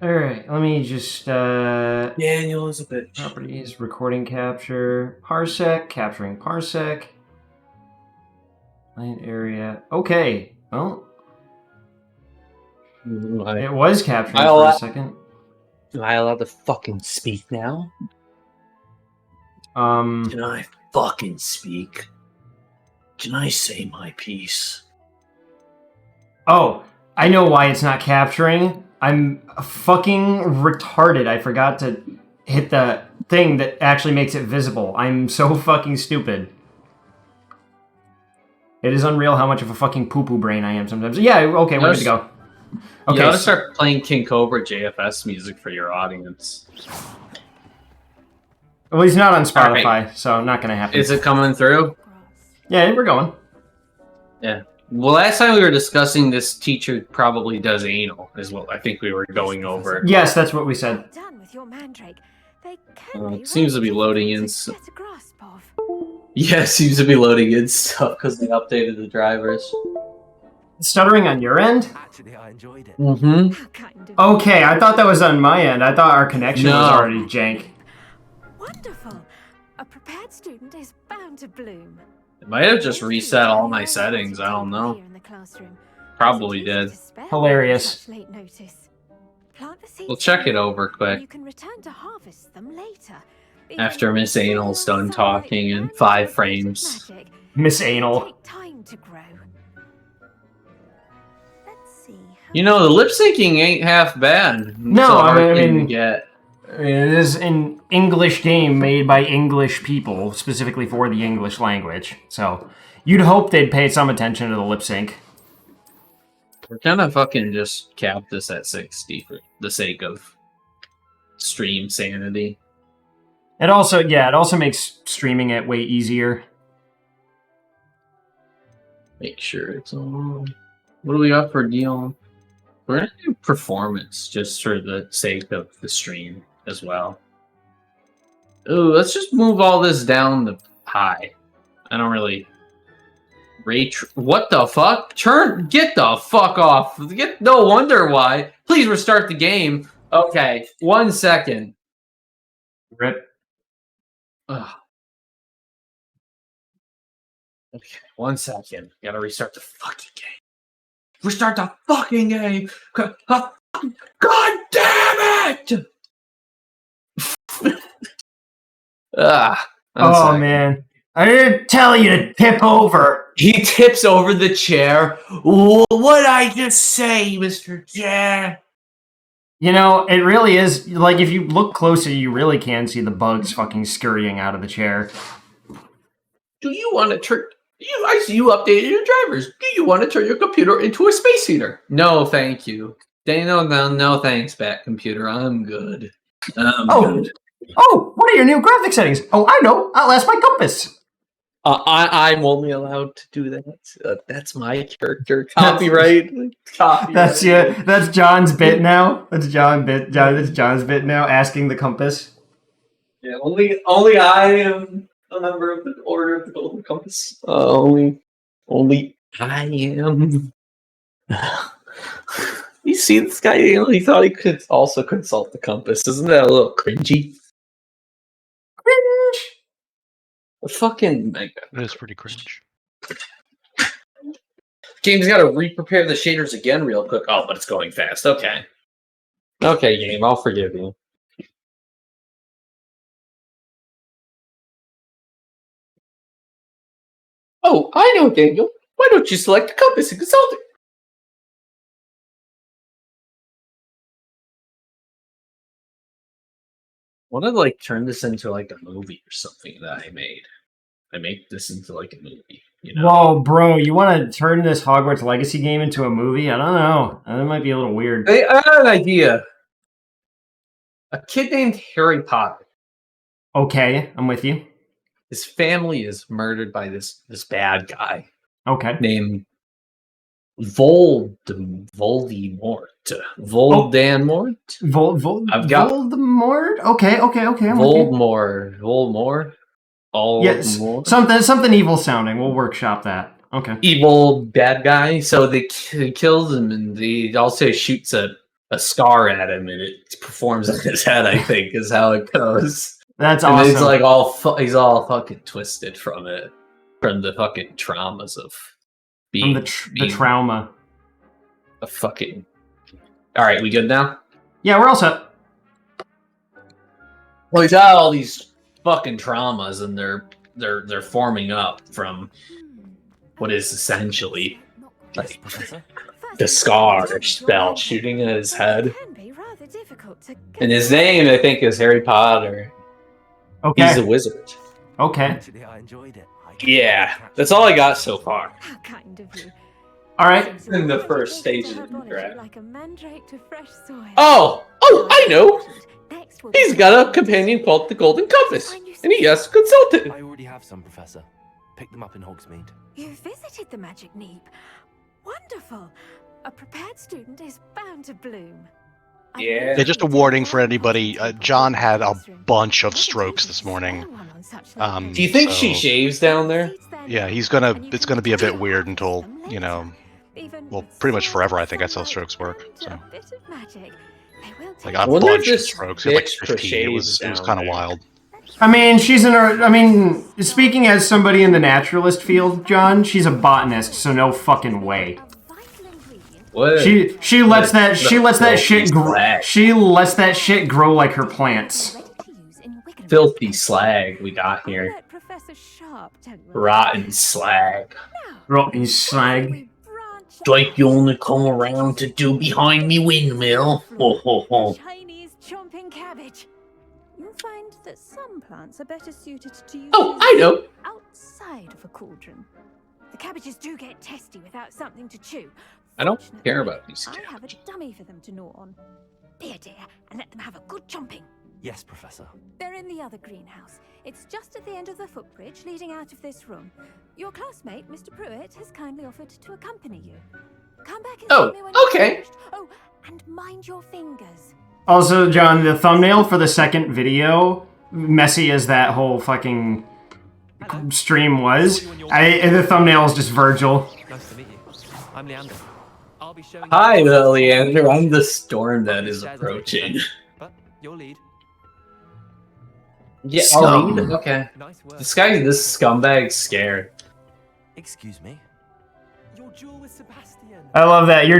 Alright, let me just, Daniel is a bitch. Properties, recording capture, parsec, capturing parsec. Client area. Okay, well. It was capturing for a second. Am I allowed to fucking speak now? Can I fucking speak? Can I say my piece? Oh, I know why it's not capturing. I'm fucking retarded. I forgot to hit the thing that actually makes it visible. I'm so fucking stupid. It is unreal how much of a fucking poo-poo brain I am sometimes. Yeah, okay, we're good to go. Okay, you gotta start playing King Cobra JFS music for your audience. Well, he's not on Spotify, so not gonna happen. Is it coming through? Yeah, we're going. Yeah. Well, last time we were discussing this teacher probably does anal, is what I think we were going over. Yes, that's what we said. It seems to be loading in. Yeah, it seems to be loading in stuff because they updated the drivers. Stuttering on your end? Actually, I enjoyed it. Mm-hmm. Okay, I thought that was on my end. I thought our connection was already jank. Wonderful. A prepared student is bound to bloom. It might have just reset all my settings. I don't know. Probably did. Hilarious. We'll check it over quick. You can return to harvest them later. After Miss Anal's done talking in 5 frames. Miss Anal. You know, the lip syncing ain't half bad. No, I mean, get. It is an English game made by English people, specifically for the English language. So, you'd hope they'd pay some attention to the lip sync. We're gonna fucking just cap this at 60 for the sake of stream sanity. It also makes streaming it way easier. Make sure it's on. What do we got for deal? We're gonna do performance just for the sake of the stream as well. Ooh, let's just move all this down to high. I don't really what the fuck? Get the fuck off. No wonder why. Please restart the game. Okay, 1 second. Rip. Ugh. Okay, 1 second. Gotta restart the fucking game. Restart the fucking game! God damn it! Oh, man. I didn't tell you to tip over. He tips over the chair. What'd I just say, Mr. Chair? You know, it really is, like, if you look closer, you really can see the bugs fucking scurrying out of the chair. Do you want to turn... I see you updated your drivers. Do you want to turn your computer into a space heater? No, thank you. No thanks, Bat Computer. I'm good. Good. Oh, what are your new graphic settings? Oh, I know. Outlast my compass. I'm only allowed to do that. That's my character. Copyright. That's John's bit now. That's John's bit now. Asking the compass. Yeah, only I am a member of the Order of the Golden Compass. Only I am. You see this guy? He thought he could also consult the compass. Isn't that a little cringy? Cringe. Fucking that is pretty cringe. Game's got to re-prepare the shaders again real quick. Oh, but it's going fast. Okay, game. I'll forgive you. Oh, I know, Daniel. Why don't you select the compass and consult it? I want to like turn this into like a movie or something that I made. I make this into like a movie, you know? Whoa, bro, you want to turn this Hogwarts Legacy game into a movie? I don't know. That might be a little weird. Hey, I have an idea. A kid named Harry Potter. Okay, I'm with you. His family is murdered by this bad guy. Okay. Named Voldemort. Voldemort? I've got Voldemort? Okay. Voldemort. Yes. Something evil sounding. We'll workshop that. Okay. Evil bad guy. So they kills him, and he also shoots a a scar at him, and it performs on his head. I think is how it goes. That's And awesome. he's like he's all fucking twisted from it, from the fucking traumas of being the trauma. a fucking. All right, we good now? Yeah, we're all set. Well, he's got all these fucking traumas, and they're forming up from what is essentially like the scar spell shooting at his head. And his name, I think, is Harry Potter. Okay. He's a wizard. Okay. Actually, I enjoyed it. Yeah, that's all I got so far. How kind of you. All right. In the first stages of the draft. Like a mandrake to fresh soil. Oh, I know. He's got a companion called the Golden Compass, and he has to consult it. I already have some, Professor. Picked them up in Hogsmeade. You visited the Magic Neep. Wonderful. A prepared student is bound to bloom. Yeah. Yeah, just a warning for anybody. John had a bunch of strokes this morning. Do you think she shaves down there? Yeah, it's gonna be a bit weird until, you know, well, pretty much forever. I think that's how strokes work. So, like, a wonder if bunch of this strokes. He had like bitch 15. It was crochets kind of down wild. I mean, speaking as somebody in the naturalist field, John, she's a botanist, so no fucking way. What? She lets that slag. shit grow like her plants. Filthy slag we got here. Rotten slag. Rotten slag. Like you only come around to do behind me windmill. Ho ho ho. Chinese chomping cabbage. You'll find that some plants are better suited to use Oh, I know. outside of a cauldron. The cabbages do get testy without something to chew. I don't Fortunately, care about these I have a cabbages. dummy for them to gnaw on. Be a dear and let them have a good chomping. Yes, Professor. They're in the other greenhouse. It's just at the end of the footbridge leading out of this room. Your classmate, Mr. Pruitt, has kindly offered to accompany you. Come back and see me when you're okay. finished. Oh, and mind your fingers. Also, John, the thumbnail for the second video, messy as that whole fucking stream was, the thumbnail is just Virgil. Nice to meet you. I'm Leander. I'll be showing Hi, Leander. I'm the storm that is approaching. But your lead. Yeah, Scum. okay. Nice work. This scumbag's scared. Excuse me. Your duel with Sebastian. I love that. You're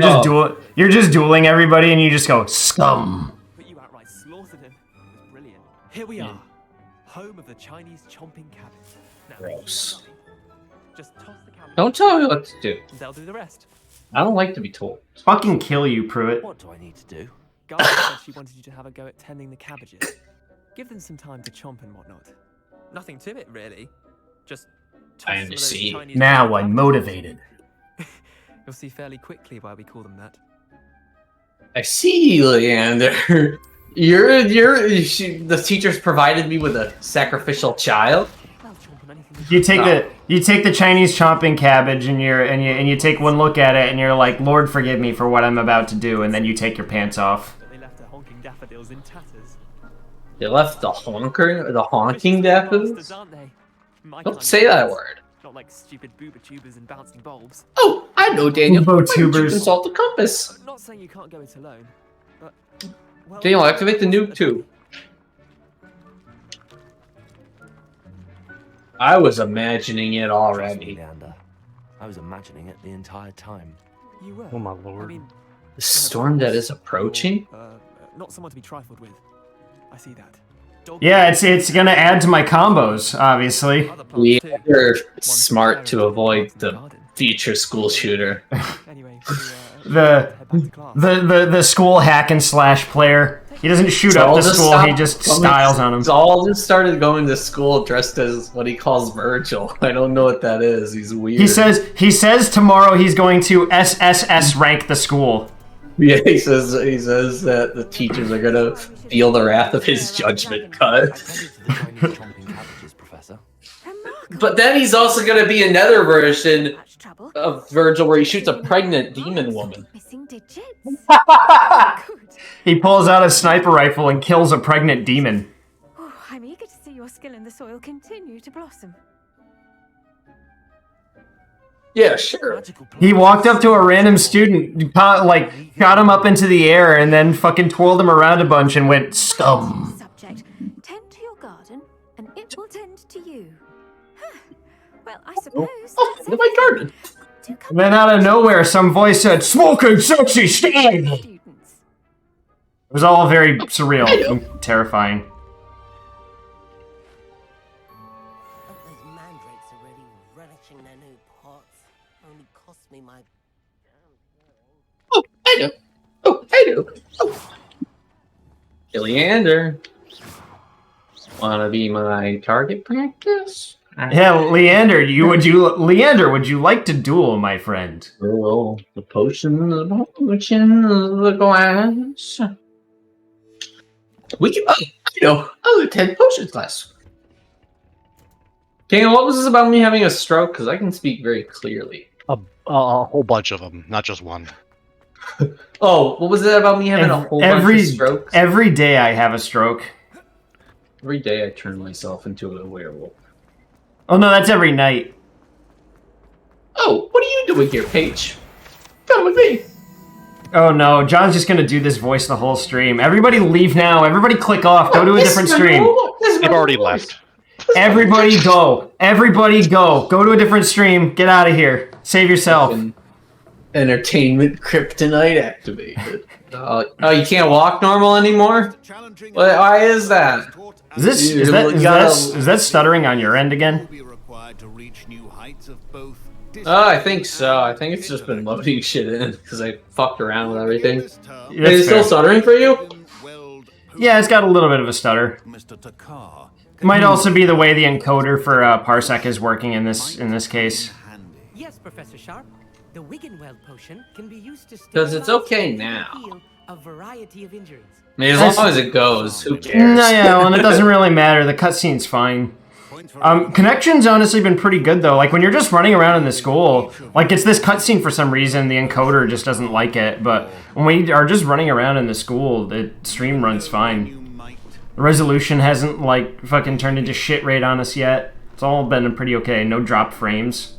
just dueling everybody and you just go, scum. But you outright slaughtered him. It was brilliant. Here we are. Home of the Chinese chomping cabbage. Now, Gross. just toss the cabbage. Don't tell me what to do. They'll do the rest. I don't like to be told. Fucking kill you, Pruitt. What do I need to do? Garth said she wanted you to have a go at tending the cabbages. Give them some time to chomp and whatnot. Nothing to it, really. Just toss I some of those see. Chinese Now chomping I'm cabbages. motivated. You'll see fairly quickly why we call them that. I see, Leander. The teachers provided me with a sacrificial child. They'll chomp on anything. You take the Chinese chomping cabbage and you take one look at it and you're like, Lord forgive me for what I'm about to do, and then you take your pants off. But they left her honking daffodils in tatters. They left the honking Bastards, daffodils. aren't they? My Don't kind say of that bastards. word. Not like stupid booba tubers and bouncing bulbs. Oh, I know, Daniel. Boobo Why don't you tubers. consult the compass. I'm not saying you can't go it alone, but well, Daniel, activate the nuke tube. I was imagining it Trust me, already. Leander. I was imagining it the entire time. You were. Oh my I lord. mean, The storm that is approaching? not someone to be trifled with. I see that. Dog Yeah, it's gonna add to my combos, obviously. other plants too. We're One smart to carrot, avoid half in the garden. future school shooter. Anyway, The- head back to class. The school hack and slash player. He doesn't shoot It's up all the just school, stop- he just styles on It's them. all just started going to school dressed as what he calls Virgil. I don't know what that is. He's weird. He says tomorrow he's going to SSS rank the school. Yeah, he says that the teachers are gonna feel the wrath of his judgment cut. I tended to the Chinese chomping cabbages, Professor. But then he's also gonna be another version Much trouble. of Virgil where he shoots a pregnant demon woman. Missing digits. Good. He pulls out a sniper rifle and kills a pregnant demon. Oh, I'm eager to see your skill in the soil continue to blossom. Yeah, sure. Magical He plants. walked up to a random student, like, shot him up into the air, and then fucking twirled him around a bunch and went, scum. Subject. Tend to your garden, and it will tend to you. Huh. Well, I suppose. that's In my garden. Do come And then out of nowhere, some voice said, smoking sexy stag! It students. was all very surreal and terrifying. Those mandrakes are really relishing their new pots. Only cost me my Oh, I know. Oh, I know. Oh. Leander. Wanna be my target practice? Yeah, Leander, would you like to duel, my friend? Oh, the potion, the glass. We can. Oh, I know. Oh, 10 potions class. King, what was this about me having a stroke? Because I can speak very clearly. A whole bunch of them, not just one. Oh, what was it about me having a whole bunch of strokes? Every day I have a stroke. Every day I turn myself into a werewolf. Oh no, that's every night. Oh, what are you doing here, Paige? Come with me. Oh no, John's just gonna do this voice the whole stream. Everybody leave now. Everybody click off. Go to a different stream. They've already left. Everybody go. Everybody go. Go to a different stream. Get out of here. Save yourself. Entertainment kryptonite activated. Oh, you can't walk normal anymore? Why is that? Is that stuttering on your end again? Oh, I think so. I think it's just been loading shit in because I fucked around with everything. Is That's it still fair. stuttering for you? Yeah, it's got a little bit of a stutter. Might also be the way the encoder for Parsec is working in this case. Yes, Professor Sharp. The Wiggenweld potion can be used to Because it's okay and now. heal a variety of injuries. I mean, as long as it goes, who cares? No, yeah, well, and it doesn't really matter. The cutscene's fine. Connection's honestly been pretty good though. Like when you're just running around in the school, like it's this cutscene for some reason, the encoder just doesn't like it. But when we are just running around in the school, the stream runs fine. The resolution hasn't like fucking turned into shit rate on us yet. It's all been pretty okay. No drop frames.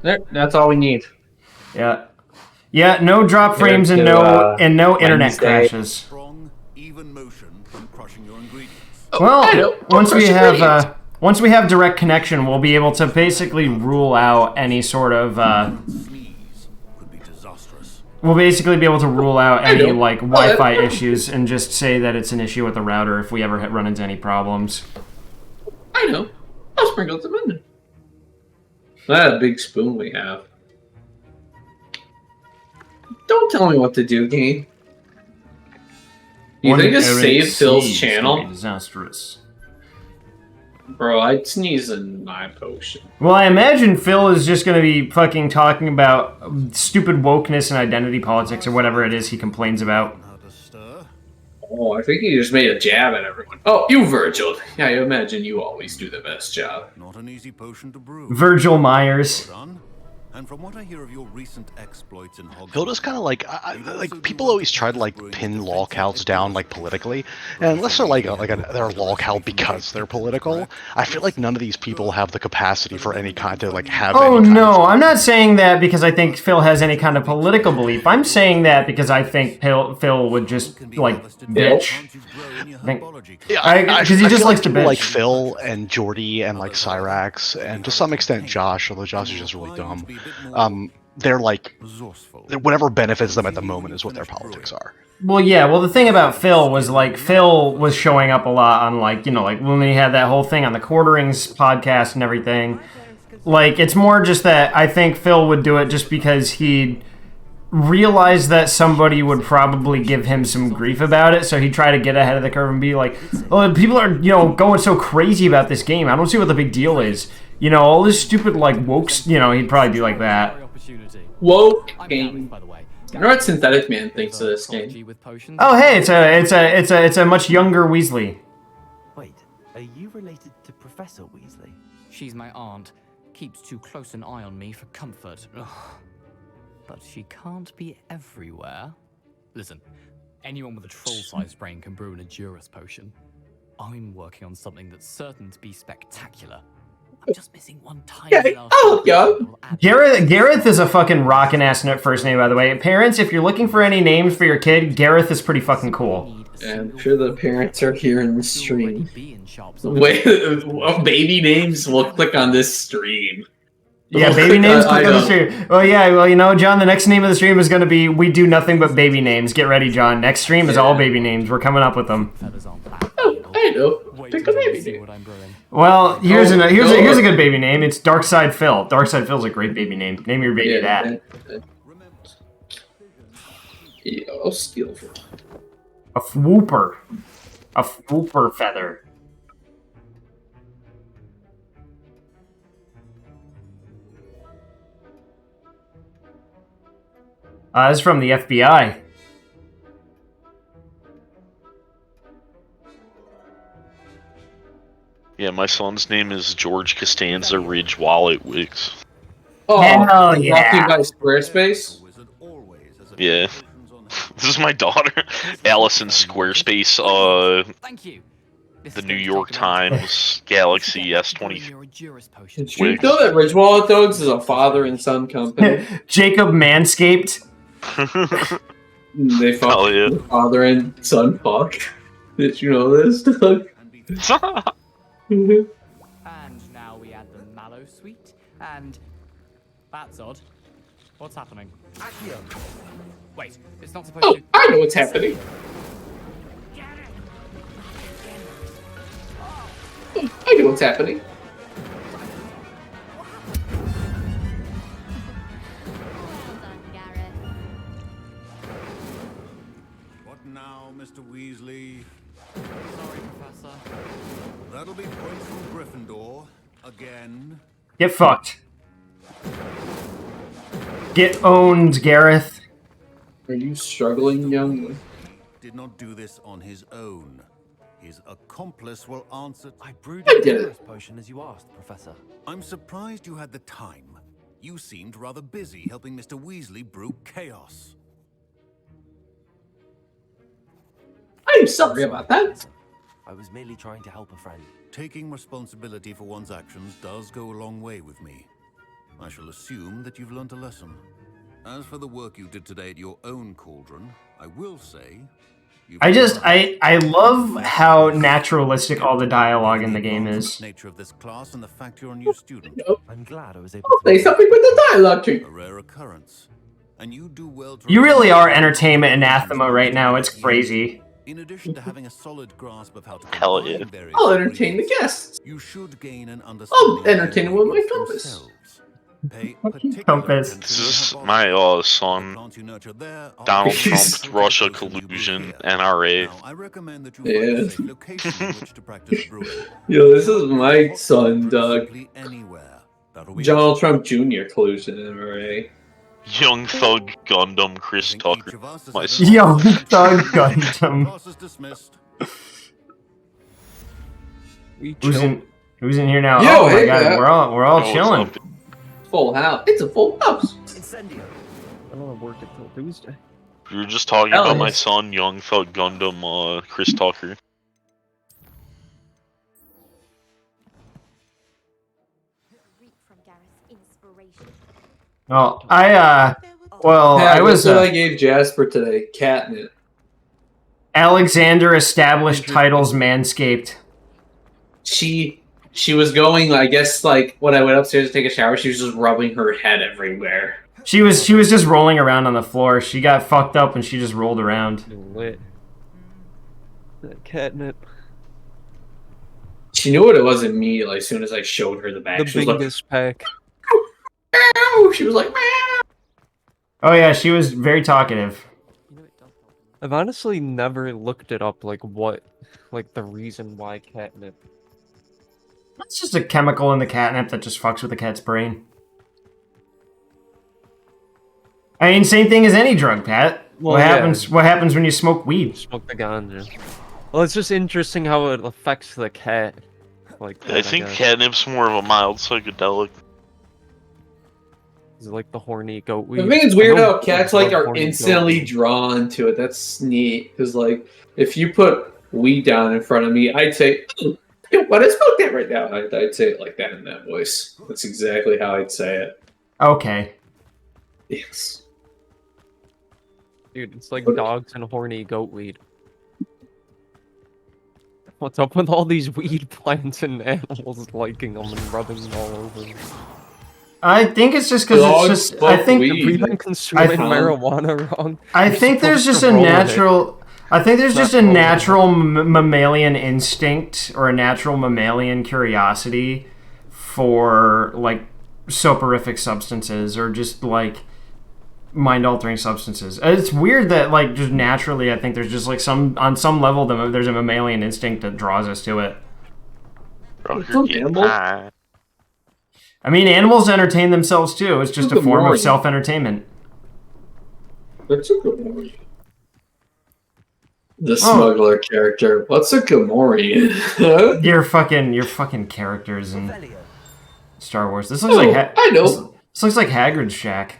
There, that's all we need. Yeah, yeah. No drop frames and no internet Wednesday. crashes. Strong, even motion from crushing your ingredients. Well, once we have direct connection, we'll be able to basically rule out any sort of Sneeze could be disastrous. we'll basically be able to rule out any like Wi-Fi issues and just say that it's an issue with the router if we ever run into any problems. I know. I'll sprinkle some in there. That big spoon we have. Don't tell me what to do, game. You think this saved Phil's channel? Disastrous. Bro, I'd sneeze in my potion. Well, I imagine Phil is just going to be fucking talking about stupid wokeness and identity politics or whatever it is he complains about. How to stir. Oh, I think he just made a jab at everyone. Oh, you Virgil. Yeah, I imagine you always do the best job. Not an easy potion to brew. Virgil Myers. Well done. And from what I hear of your recent exploits in Hogwarts, Hilda's kind of like, like people always try to like pin lolcows down like politically, and unless they're like they're a lolcow because they're political, I feel like none of these people have the capacity for any kind to like have. Oh any kind no, of, I'm not saying that because I think Phil has any kind of political belief. I'm saying that because I think Phil would just like bitch. Yeah, Because he I just feel likes to people bitch. like Phil and Jordy and like Cyrax and to some extent Josh, although Josh is just really dumb. They're like, whatever benefits them at the moment is what their politics are. Well, yeah. Well, the thing about Phil was like Phil was showing up a lot on like like when he had that whole thing on the Quarterings podcast and everything. Like it's more just that I think Phil would do it just because he'd realized that somebody would probably give him some grief about it, so he'd try to get ahead of the curve and be like, "Oh, people are going so crazy about this game. I don't see what the big deal is. All this stupid like woke. He'd probably be like that." Woke game. I wonder what Synthetic Man thinks of this game. Oh, hey, it's a much younger Weasley. Wait, are you related to Professor Weasley? She's my aunt. Keeps too close an eye on me for comfort. Ugh. But she can't be everywhere. Listen, anyone with a troll-sized brain can brew an Edurus potion. I'm working on something that's certain to be spectacular. I'm just missing one tiny last oh, young. Gareth is a fucking rockin' ass first name, by the way. Parents, if you're looking for any names for your kid, Gareth is pretty fucking cool. I'm sure the parents are here in the stream. Wait, baby names will click on this stream. Yeah, baby names click on the stream. Well, yeah, well, you know, John, the next name of the stream is going to be We Do Nothing But Baby Names. Get ready, John. Next stream is all baby names. We're coming up with them. Oh, I know. Pick a baby name. Well, here's a good baby name. It's Darkside Phil. Darkside Phil's a great baby name. Name your baby that. Yeah, I'll steal from A Fwooper. A Fwooper feather. This is from the FBI. Yeah, my son's name is George Costanza Ridge Wallet Wicks. Oh, hell yeah. Brought to you by Squarespace? Yeah. This is my daughter, Allison Squarespace, Thank you. the New York Times Galaxy S20. Did you know that Ridge Wallet Dogs is a father and son company? Jacob Manscaped. They fuck. Hell yeah. Father and son fuck. Did you know this, Doug? And now we add the mallow sweet, and that's odd. What's happening? Wait, it's not supposed Oh, to. I know what's happening. Oh, I know what's happening. What now, Mr. Weasley? Sorry, Professor. That'll be points from Gryffindor. Again. Get fucked. Get owned, Gareth. Are you struggling, young? Did not do this on his own. His accomplice will answer. I brewed I a did it. Chaos potion as you asked, Professor. I'm surprised you had the time. You seemed rather busy helping Mr. Weasley brew chaos. I'm sorry about that. I was merely trying to help a friend. Taking responsibility for one's actions does go a long way with me. I shall assume that you've learnt a lesson. As for the work you did today at your own cauldron, I will say... I love how naturalistic all the dialogue in the game is. Nature of this class and the fact you're a new student. I'm glad I was able I'll to... say something with the dialogue too. A rare occurrence. And you do well to... You really are entertainment anathema right now. It's crazy. In addition to having a solid grasp of how to Hell combine yeah. various I'll entertain the guests. you should gain an understanding. I'll entertain them with my of compass. yourselves. Pay particular Compass. attention This to is how my the son, plants you nurture there are Donald Jeez. Trump, Russia collusion, NRA. Now, I recommend that you Yeah. find a safe location in which to practice brewing. Yo, this is my son, Doug. Simply anywhere. That'll be Donald Trump Jr. collusion, NRA. Young Thug Gundam Chris Each Tucker. of us has My had son. a- Young Thug Gundam. Class is dismissed. Who's in here now? Yo, Oh my hey, god, Matt. we're all Oh, chilling. what's up? Full house. It's a full house. Incendio. I don't work until Tuesday. We were just talking Hell about my yes. son, Young Thug Gundam, Chris Tucker. Well, I Yeah, was what I gave Jasper today. Catnip. Alexander established titles Manscaped. She was going, I guess, like when I went upstairs to take a shower, she was just rubbing her head everywhere. She was just rolling around on the floor. She got fucked up and she just rolled around. Lit. That catnip. She knew what it was immediately as soon as I showed her the bag. The She was like, biggest pack. meow! She was like, meow! Oh yeah, she was very talkative. I've honestly never looked it up, like the reason why catnip. That's just a chemical in the catnip that just fucks with the cat's brain. I mean, same thing as any drug, Pat. Well, what yeah. happens? What happens when you smoke weed? Smoke the ganja. Well, it's just interesting how it affects the cat. Like that, I think guess. catnip's more of a mild psychedelic. Is it like the horny goat weed? I think it's weird I know how cats like love are horny goat instantly weed. drawn to it. That's neat. Because like if you put weed down in front of me, I'd say, When I spoke that right now, I'd say it like that in that voice. That's exactly how I'd say it. Okay. Yes. Dude, it's like dogs and horny goat weed. What's up with all these weed plants and animals liking them and rubbing them all over them? I think it's just because it's just. I think If we've been consuming marijuana wrong. I think there's just a natural. I think there's just a natural mammalian instinct or a natural mammalian curiosity for like soporific substances or just like mind-altering substances. It's weird that like just naturally, I think there's just like on some level there's a mammalian instinct that draws us to it. I mean, animals entertain themselves too. It's just a form of self-entertainment. That's a good movie. The smuggler character. What's a Gamorrean? Your fucking characters in Star Wars. This looks like I know. This looks like Hagrid's shack.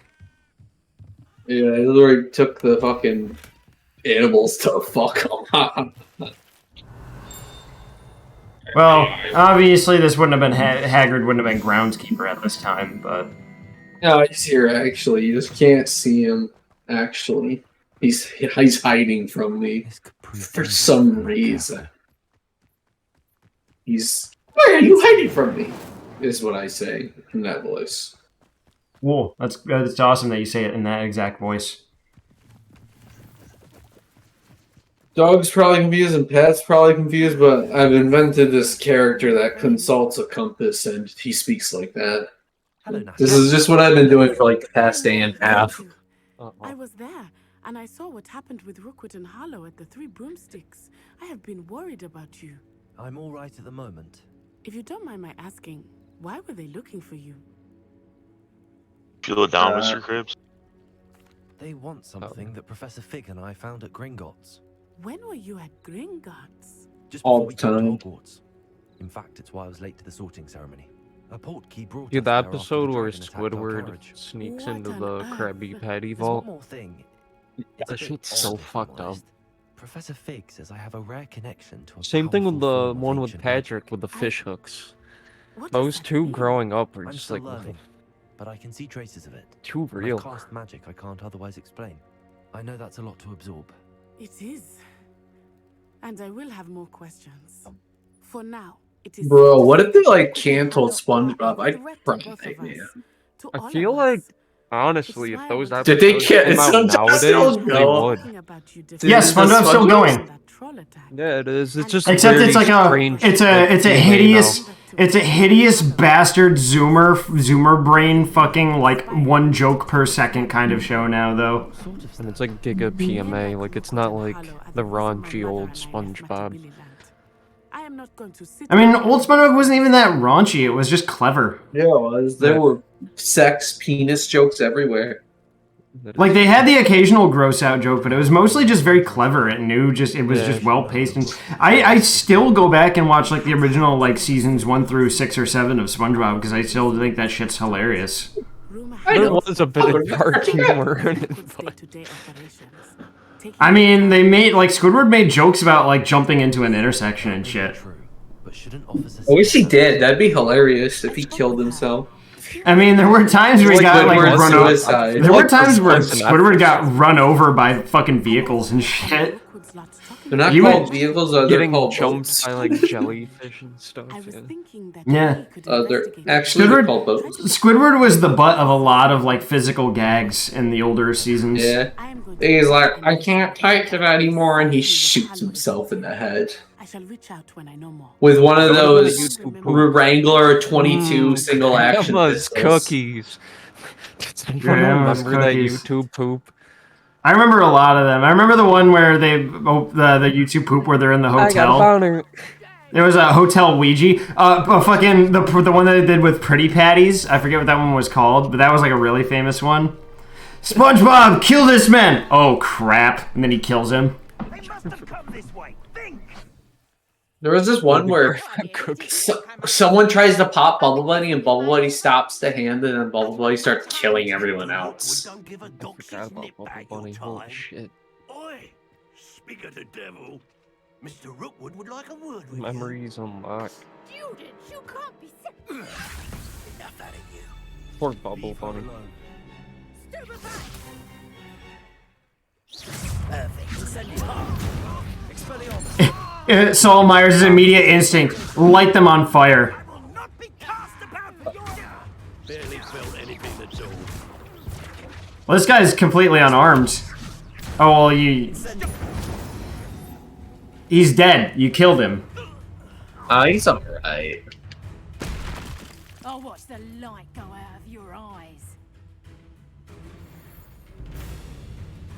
Yeah, I literally took the fucking animals to fuck them. Well, obviously this wouldn't have been Hagrid wouldn't have been groundskeeper at this time, but no, he's here actually. You just can't see him. Actually, he's hiding from me for some reason. Why are you hiding from me? Is what I say in that voice. Whoa, that's awesome that you say it in that exact voice. Dog's probably confused and Pat's probably confused, but I've invented this character that consults a compass and he speaks like that. This is just what I've been doing for like the past day and a half. I was there, and I saw what happened with Rookwood and Harlow at the Three Broomsticks. I have been worried about you. I'm all right at the moment. If you don't mind my asking, why were they looking for you? Feel it down, Mr. Krabs? They want something that Professor Fig and I found at Gringotts. When were you at Gringotts? Just all before the time. we got to Hogwarts. In fact, it's why I was late to the sorting ceremony. A portkey brought Dude, us the there after episode where dragon attacked our Squidward carriage. sneaks What into on the earth? Krabby Patty There's one vault. more thing. That It's a bit shit's so odd, if I'm fucked up. honest. Professor Fig says I have a rare connection to a Same thing with powerful the form of one with ancient Patrick magic. with the fish hooks. What does Those that two mean? growing up are I'm just still like learning, but I can see traces of it. too When real. I cast magic I can't otherwise explain. I know that's a lot to absorb. It is. And I will have more questions. For now, it is. Bro, safe what to if they say like that canceled Harlow are SpongeBob? a I'd threat to cry, both of man. us, to I all feel of like us. honestly, It's if why those I want Did they episodes can't- came out sometimes they'll nowadays, they go. would. Talking about you Yeah, SpongeBob's still going. that troll attack. Yeah, it is. It's just Except very it's like a strange, it's like, a TNA hideous now. it's a hideous bastard zoomer brain fucking like one joke per second kind of show now though. And it's like Giga PMA, like it's not like the raunchy old SpongeBob. I am not going to sit I mean, old SpongeBob wasn't even that raunchy. It was just clever. Yeah, it was. There were sex, penis jokes everywhere. Like they had the occasional gross out joke, but it was mostly just very clever. It was Yeah, just well paced, and I still go back and watch like the original like seasons 1 through 6 or 7 of SpongeBob because I still think that shit's hilarious. There was a bit of dark humor in it, but I mean, they made like Squidward made jokes about like jumping into an intersection and shit. I wish he did. That'd be hilarious if he killed himself. I mean, there were times where he got like Squidward's run over. suicide. There were What times where was Squidward got run over by fucking vehicles and shit. They're not You called would- vehicles, they're getting called jumped boats. by like jellyfish and stuff. Yeah. They're actually they're called boats. Squidward was the butt of a lot of like physical gags in the older seasons. Yeah. He's like, I can't take it anymore, and he shoots himself in the head. I shall reach out when I know more. With one of those Wrangler 22 single action Grandma's pistols. cookies. Does anyone Grandma's remember that cookies. YouTube poop? I remember a lot of them. I remember the one where the YouTube poop where they're in the I got a hotel. boner. There was a Hotel Ouija. Fucking the one that they did with Pretty Patties. I forget what that one was called, but that was like a really famous one. SpongeBob, kill this man! Oh crap! And then he kills him. There was this one where someone tries to pop Bubble Buddy, and Bubble Buddy stops the hand, and then Bubble Buddy starts killing everyone else. I forgot about Bubble Bunny. Holy shit. Oi! Speak of the devil. Mr. Rookwood would like a word with Memories unlocked. Students, you can't be you. Enough out of you. Poor Bubble Bunny. Perfect. Send it home. Expelliarmus. Saul Myers' immediate instinct: light them on fire. Barely felt anything at all. Well, this guy's completely unarmed. Oh, well, he's dead. You killed him. He's alright. I'll watch the light go out of your eyes.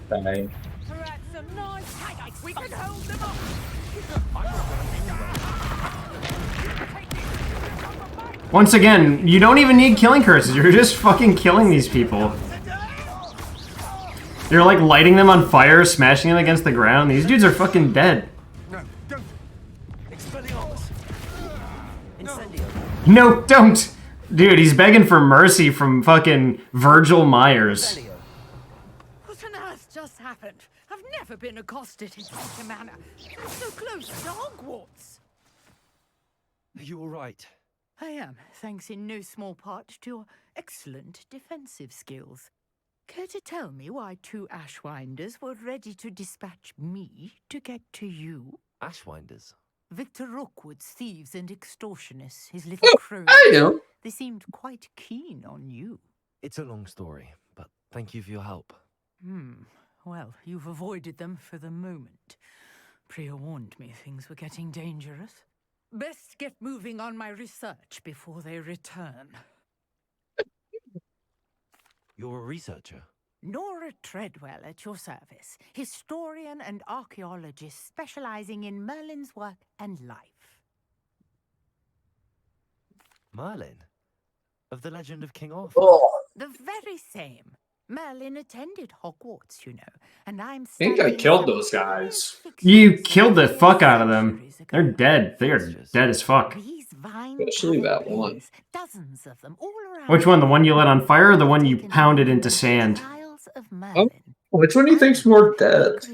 Bang. Perhaps a nice headache. We can hold them up. Once again, you don't even need killing curses. You're just fucking killing these people. You're like lighting them on fire, smashing them against the ground. These dudes are fucking dead. No, don't. Expelliarmus. Incendio. No, don't! Dude, he's begging for mercy from fucking Virgil Myers. What on earth just happened? I've never been accosted in such a manner. I'm so close to Hogwarts. Are you alright? I am, thanks in no small part to your excellent defensive skills. Care to tell me why 2 Ashwinders were ready to dispatch me to get to you? Ashwinders? Victor Rookwood's thieves and extortionists, his little crew. I know. They seemed quite keen on you. It's a long story, but thank you for your help. Well, you've avoided them for the moment. Priya warned me things were getting dangerous. Best get moving on my research before they return. You're a researcher? Nora Treadwell at your service, historian and archaeologist specializing in Merlin's work and life. Merlin? Of the legend of King Arthur? The very same. Merlin attended Hogwarts, you know, and I'm I think I killed those guys. You killed the fuck out of them. They're dead. They are dead as fuck. Especially that one. Dozens of them all around. Which one? The one you lit on fire or the one you pounded into sand? Oh, which one do you think's more dead?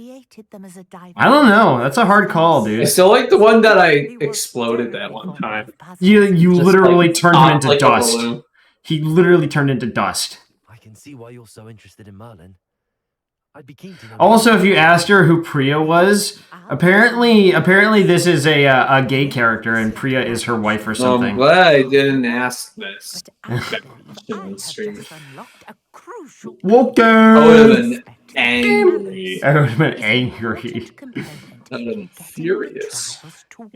I don't know. That's a hard call, dude. I still like the one that I exploded that one time. You Just, literally like, turned him popped into like a dust. balloon. He literally turned into dust. I can see why you're so interested in Merlin. I'd be keen to know. Also, if you asked her who Priya was, apparently this is a gay character and Priya is her wife or something. I'm glad I didn't ask this. Okay. I would have been angry. I would have been angry. I would have been furious.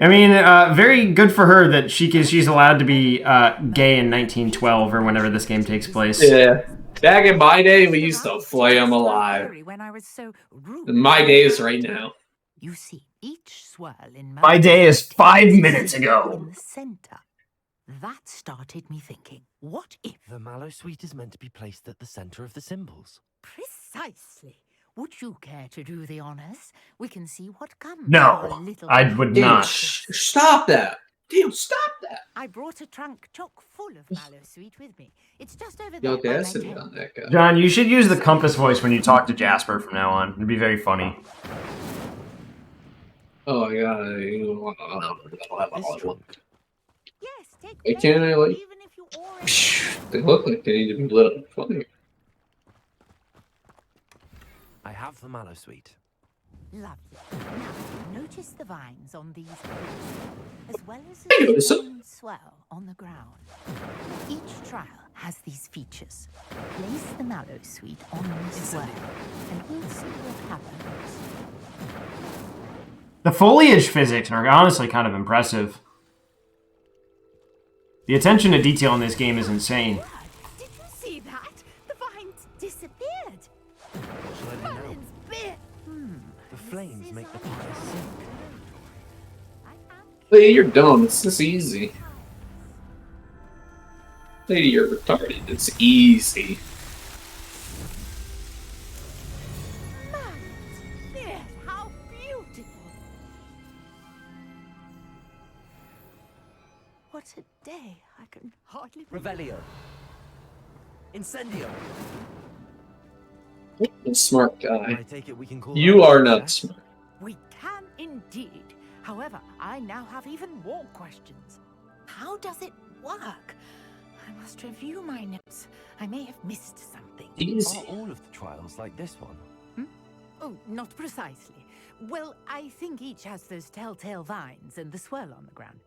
I mean, very good for her that she's allowed to be gay in 1912 or whenever this game takes place. Yeah. Back in my day, we used to flay them alive. And my day is right now. You see, each swirl in My day is 5 minutes ago. in the center. That started me thinking, what if? The mallow sweet is meant to be placed at the center of the symbols. Precisely. Would you care to do the honors? We can see what comes. No, I would not. Stop that. Damn, stop that. I brought a trunk chock full of mallow sweet with me. It's just over Yo, there. that's it on that guy. John, you should use the compass voice when you talk to Jasper from now on. It'd be very funny. Oh my god. Yes, take Why can't I, like... even if you already They look like they need to be lit up funny. I have the mallow sweet. Lovely. Now, notice the vines on these trees, as well as I the notice them. green swell on the ground. Each trial has these features. Place the mallow sweet on this swell, and we'll see what happens. The foliage physics are honestly kind of impressive. The attention to detail in this game is insane. Did you see that? The vines disappeared. Merlin's beard. The flames make the fire sink. Lady, you're dumb. It's this easy. Lady, you're retarded. It's easy. Merlin's beard. How beautiful. What a day. I can hardly Revelio. Incendio. A smart guy. I take it we can call You are not smart. We can't Indeed. However, I now have even more questions. How does it work? I must review my notes. I may have missed something. Are all of the trials like this one? Oh, not precisely. Well, I think each has those telltale vines and the swirl on the ground.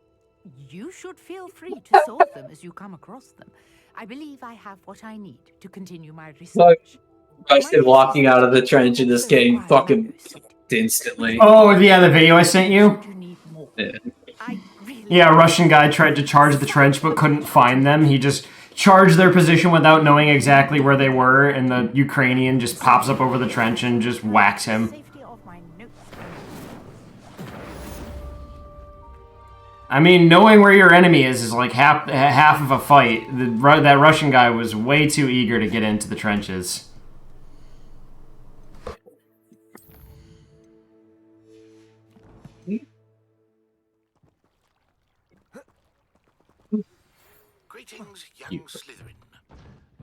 You should feel free to solve them as you come across them. I believe I have what I need to continue my research. I said walking out of the trench and just getting fucking instantly. Oh, yeah, the video I sent you? Yeah. Yeah, a Russian guy tried to charge the trench but couldn't find them. He just charged their position without knowing exactly where they were, and the Ukrainian just pops up over the trench and just whacks him. I mean, knowing where your enemy is like half of a fight. That Russian guy was way too eager to get into the trenches. Greetings, young Slytherin.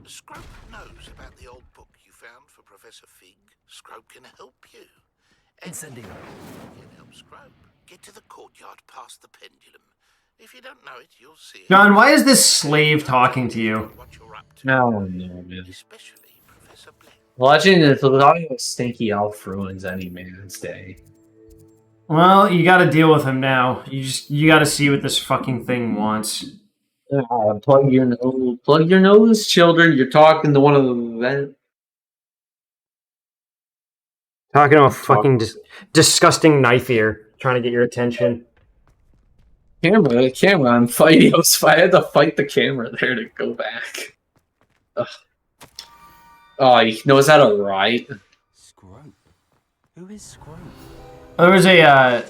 Scrope knows about the old book you found for Professor Fig. Scrope can help you. Incendio. Can help Scrope get to the courtyard past the pendulum. If you don't know it, you'll see it. John, why is this slave talking to you? No, man. Watching the stinky elf ruins any man's day. Well, you gotta deal with him now. You gotta see what this fucking thing wants. Plug your nose, children. You're talking to one of the Talking to a fucking disgusting knife ear, trying to get your attention. Camera. I'm fighting. I had to fight the camera there to go back. Ugh. Oh, you know, is that a right? Scrope. Who is Scrope? That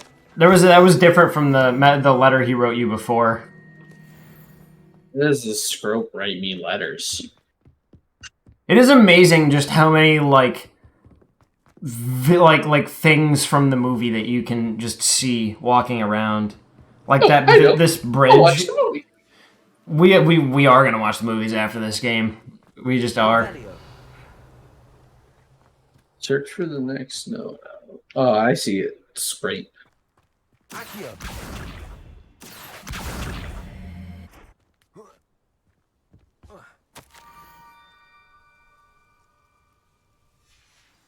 was different from the letter he wrote you before. This is Scrope write me letters. It is amazing just how many like things from the movie that you can just see walking around, like this bridge. I'll watch the movie. We are gonna watch the movies after this game. We just are. Search for the next note. Oh, I see it. Scrape.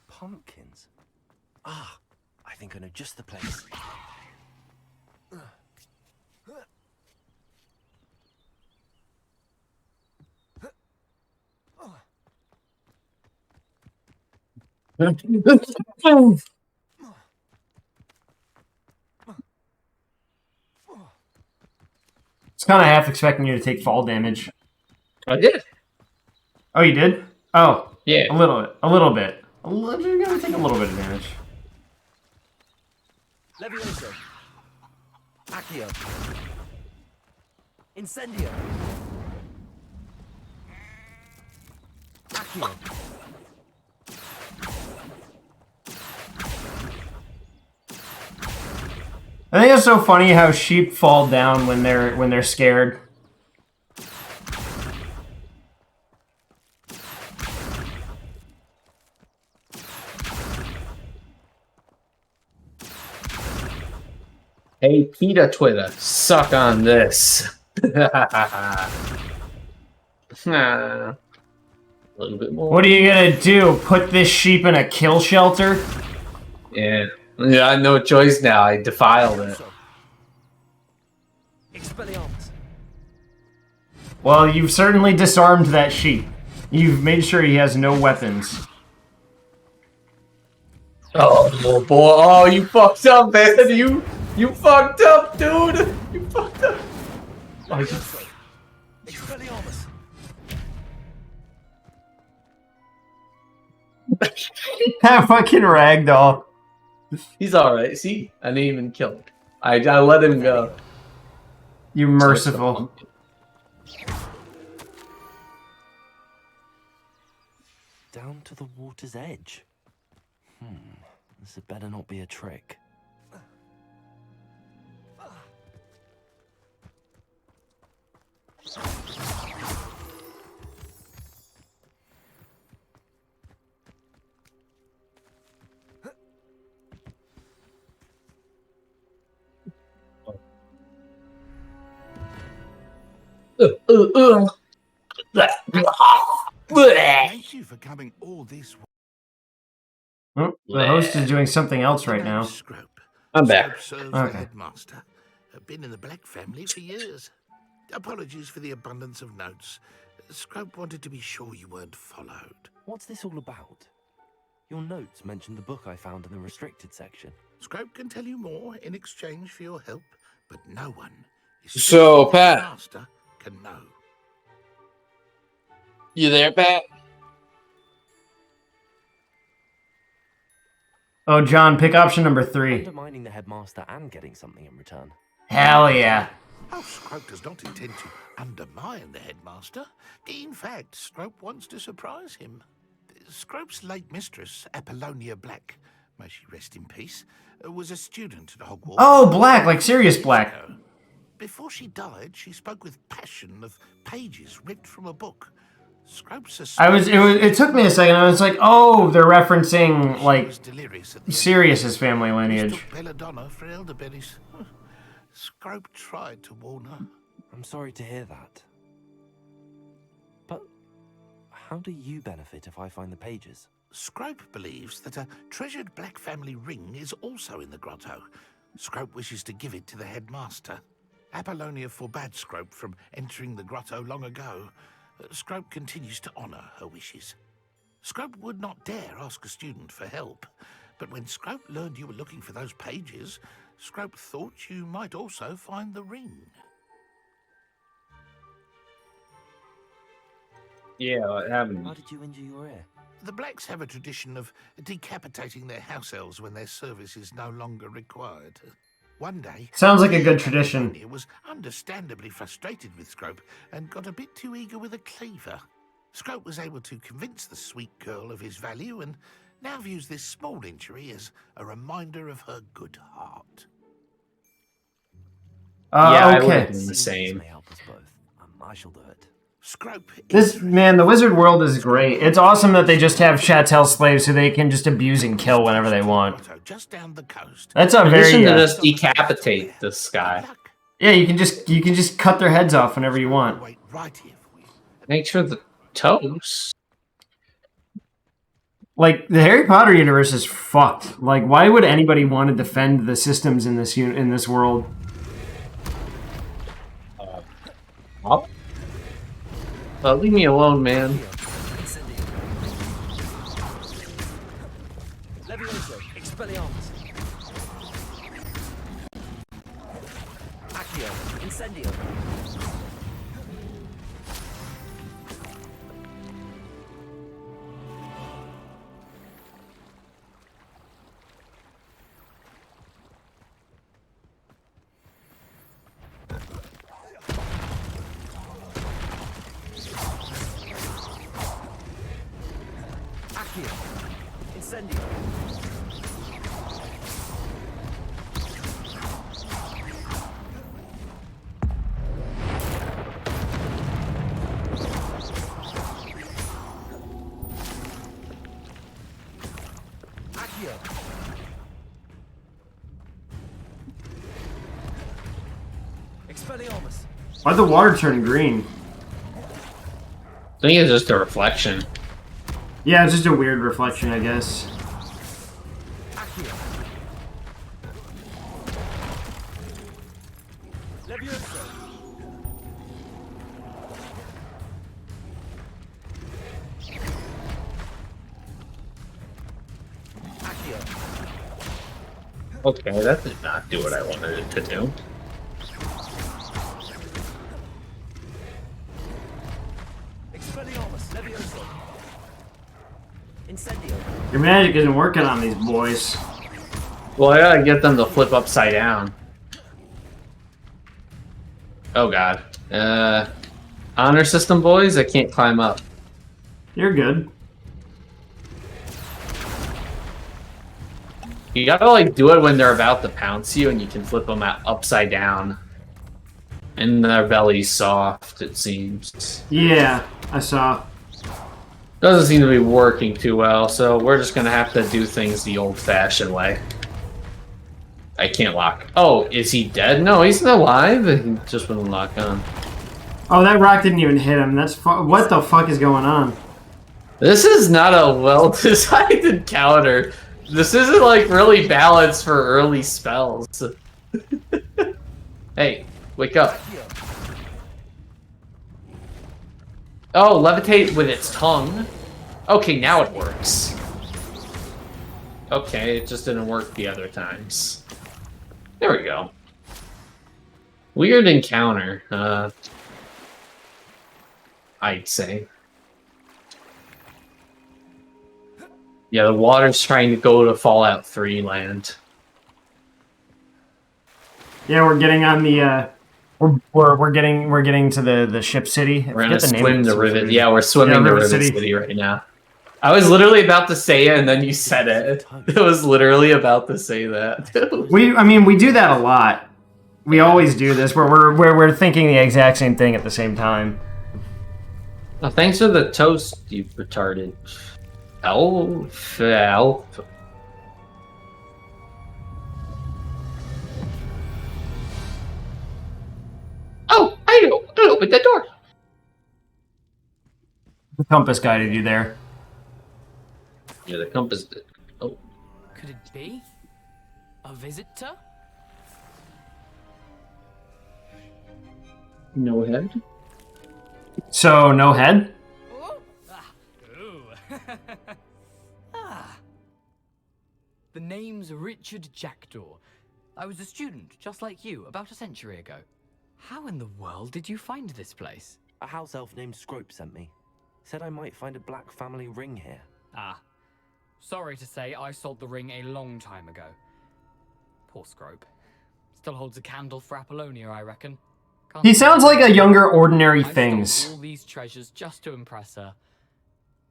Pumpkins. Ah, I think I know just the place. It's kind of half expecting you to take fall damage. I did. Oh, you did? Oh, yeah. A little bit. You're gonna take a little bit of damage. Levioso. Accio. Incendio. Accio. I think it's so funny how sheep fall down when they're scared. Hey, PETA Twitter, suck on this. A little bit more. What are you gonna do? Put this sheep in a kill shelter? Yeah, I have no choice now. I defiled it. Expelliarmus. Well, you've certainly disarmed that sheep. You've made sure he has no weapons. Oh boy! Oh, you fucked up, man! You fucked up, dude! You fucked up. Expelliarmus. That fucking ragdoll. He's alright. See? I didn't even kill him. I let him go. You merciful. Down to the water's edge. This had better not be a trick. Thank you for coming all this way. Oh, the host is doing something else right now. Scrope. I'm back. Scrope serves Okay. the headmaster. Been in the Black family for years. Apologies for the abundance of notes. Scrope wanted to be sure you weren't followed. What's this all about? Your notes mentioned the book I found in the restricted section. Scrope can tell you more in exchange for your help, but no one, So, especially the Pat. headmaster, can know. You there, Pat? Oh, John, pick option number 3. Undermining the headmaster and getting something in return. Hell yeah. Oh, Scrope does not intend to undermine the headmaster. In fact, Scrope wants to surprise him. Scrope's late mistress, Apollonia Black, may she rest in peace, was a student at Hogwarts. Oh, Black, like Sirius Black. Before she died, she spoke with passion of pages ripped from a book. Scrope suspects... It took me a second. I was like, oh, they're referencing, like, Sirius's family lineage. Belladonna for elderberries. Scrope tried to warn her. I'm sorry to hear that. But how do you benefit if I find the pages? Scrope believes that a treasured Black family ring is also in the grotto. Scrope wishes to give it to the headmaster. Apollonia forbade Scrope from entering the grotto long ago. Scrope continues to honour her wishes. Scrope would not dare ask a student for help, but when Scrope learned you were looking for those pages, Scrope thought you might also find the ring. Yeah, what happened? How did you injure your ear? The Blacks have a tradition of decapitating their house elves when their service is no longer required. One day... Sounds like a good tradition. He was understandably frustrated with Scrope and got a bit too eager with a cleaver. Scrope was able to convince the sweet girl of his value and now views this small injury as a reminder of her good heart. I would Okay. have done the same. May help us both. I shall do it. Scrope. The Wizard world is great. It's awesome that they just have chattel slaves who they can just abuse and kill whenever they want. Just down the coast. That's a In very addition to just decapitate this guy. yeah. You can just cut their heads off whenever you want. Make sure the toes. Like the Harry Potter universe is fucked. Like, why would anybody want to defend the systems in this world? Leave me alone, man. Levioso, Expelliarmus. Accio, Incendio. Accio, Incendio. Accio. Expelliarmus. Why'd the water turn green? I think it's just a reflection. Yeah, it's just a weird reflection, I guess. Accio. Levioso. Accio. Okay, that did not do what I wanted it to do. Expelliarmus. Levioso. Incendio. Your magic isn't working on these boys. Well, I gotta get them to flip upside down. Oh god. Honor system boys, I can't climb up. You're good. You gotta like do it when they're about to pounce you and you can flip them out upside down. And their belly's soft, it seems. Yeah, I saw. Doesn't seem to be working too well, so we're just gonna have to do things the old-fashioned way. I can't lock. Oh, is he dead? No, he's still alive. He just wouldn't lock on. Oh, that rock didn't even hit him. That's what the fuck is going on? This is not a well-designed encounter. This isn't like really balanced for early spells. Hey, wake up. Oh, levitate with its tongue. Okay, now it works. Okay, it just didn't work the other times. There we go. Weird encounter, I'd say. Yeah, the water's trying to go to Fallout 3 land. Yeah, we're getting on the we're getting to the ship city. We're gonna swim the rivet. Yeah, we're swimming the rivet city right now. I was literally about to say it, and then you said it. I was literally about to say that. I mean, we do that a lot. We always do this, where we're thinking the exact same thing at the same time. Oh, thanks for the toast, you retarded elf. Oh, I opened the door. The compass guided you there. Yeah, the compass did. Oh. Could it be? A visitor? No head? So, no head? The name's Richard Jackdaw. I was a student, just like you, about a century ago. How in the world did you find this place? A house elf named Scrope sent me. Said I might find a black family ring here. Ah. Sorry to say, I sold the ring a long time ago. Poor Scrope. Still holds a candle for Apollonia, I reckon. He sounds like a younger Ordinary Things. I stole all these treasures just to impress her.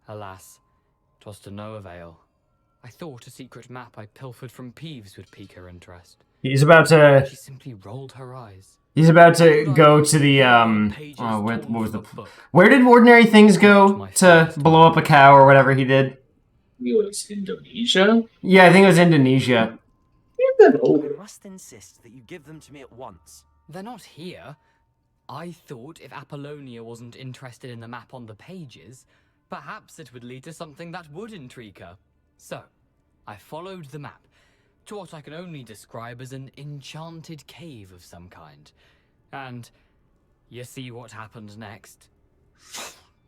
Alas, 'twas to no avail. I thought a secret map I pilfered from Peeves would pique her interest. He's about to. She simply rolled her eyes. He's about to go to the what was the? Where did Ordinary Things go to blow up a cow or whatever he did? It was Indonesia? Yeah, I think it was Indonesia. I must insist that you give them to me at once. They're not here. I thought if Apollonia wasn't interested in the map on the pages, perhaps it would lead to something that would intrigue her. So, I followed the map to what I can only describe as an enchanted cave of some kind. And you see what happened next?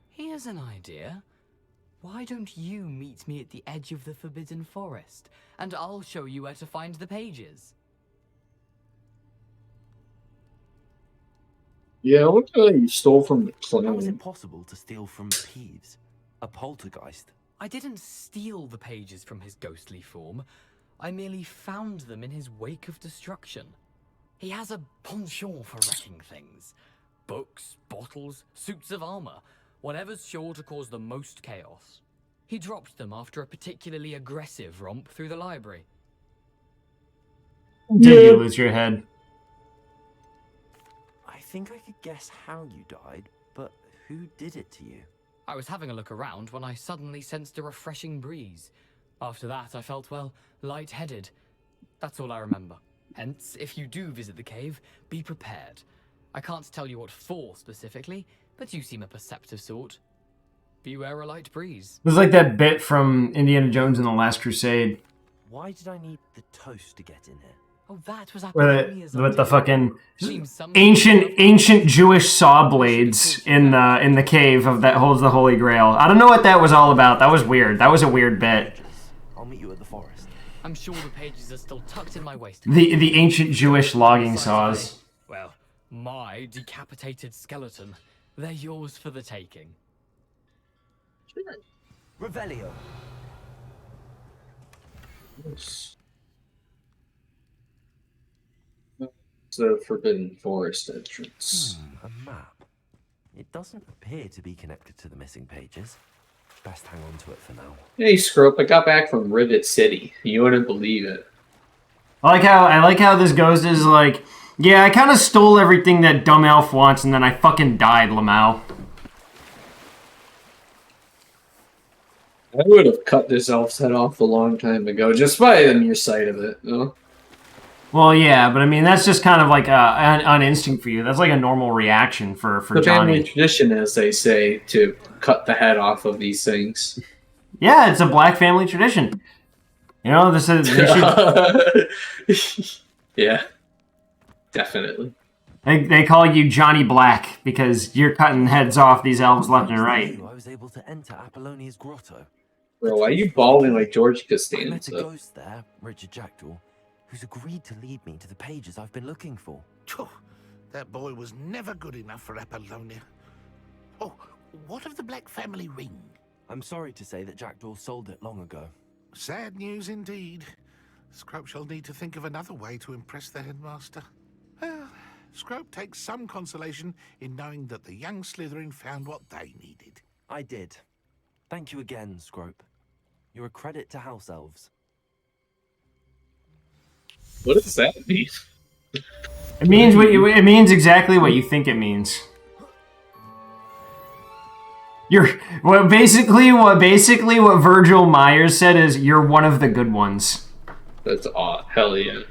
Here's an idea. Why don't you meet me at the edge of the Forbidden Forest, and I'll show you where to find the pages. Yeah, what you stole from the clan? How is it possible to steal from Peeves? A poltergeist? I didn't steal the pages from his ghostly form. I merely found them in his wake of destruction. He has a penchant for wrecking things. Books, bottles, suits of armor, whatever's sure to cause the most chaos. He dropped them after a particularly aggressive romp through the library. Did you lose your head? I think I could guess how you died, but who did it to you? I was having a look around when I suddenly sensed a refreshing breeze. After that, I felt, well, lightheaded. That's all I remember. Hence, if you do visit the cave, be prepared. I can't tell you what for specifically, but you seem a perceptive sort. Beware a light breeze. It was like that bit from Indiana Jones and the Last Crusade. Why did I need the toast to get in here? Oh, that was With the fucking ancient Jewish saw blades in the cave that holds the Holy Grail. I don't know what that was all about. That was weird. That was a weird bit. I'll meet you at the forest. I'm sure the pages are still tucked in my waist. The ancient Jewish logging saws. Well, my decapitated skeleton. They're yours for the taking. Revelio. It's the Forbidden Forest entrance. A map. It doesn't appear to be connected to the missing pages. Best hang on to it for now. Hey, Scrope, I got back from Rivet City. You wouldn't believe it. I like how this goes is like, yeah, I kind of stole everything that dumb elf wants, and then I fucking died, Lamau. I would have cut this elf's head off a long time ago, just by the mere sight of it, you know? Well, yeah, but I mean that's just kind of like an instinct for you. That's like a normal reaction for The family Johnny. tradition, as they say, to cut the head off of these things. Yeah, it's a black family tradition. You know, this is they should. Yeah, definitely. They call you Johnny Black because you're cutting heads off these elves left and right. I was able to enter Apollonia's grotto. Bro, why are you bawling like George I met a Costanza? ghost there, Richard Jackdaw, who's agreed to lead me to the pages I've been looking for. Phew, that boy was never good enough for Apollonia. Oh, what of the Black family ring? I'm sorry to say that Jackdaw sold it long ago. Sad news indeed. Scrope shall need to think of another way to impress the headmaster. Well, Scrope takes some consolation in knowing that the young Slytherin found what they needed. I did. Thank you again, Scrope. You're a credit to House Elves. What does that mean? It means it means exactly what you think it means. What Virgil Myers said is you're one of the good ones. That's odd. Hell yeah.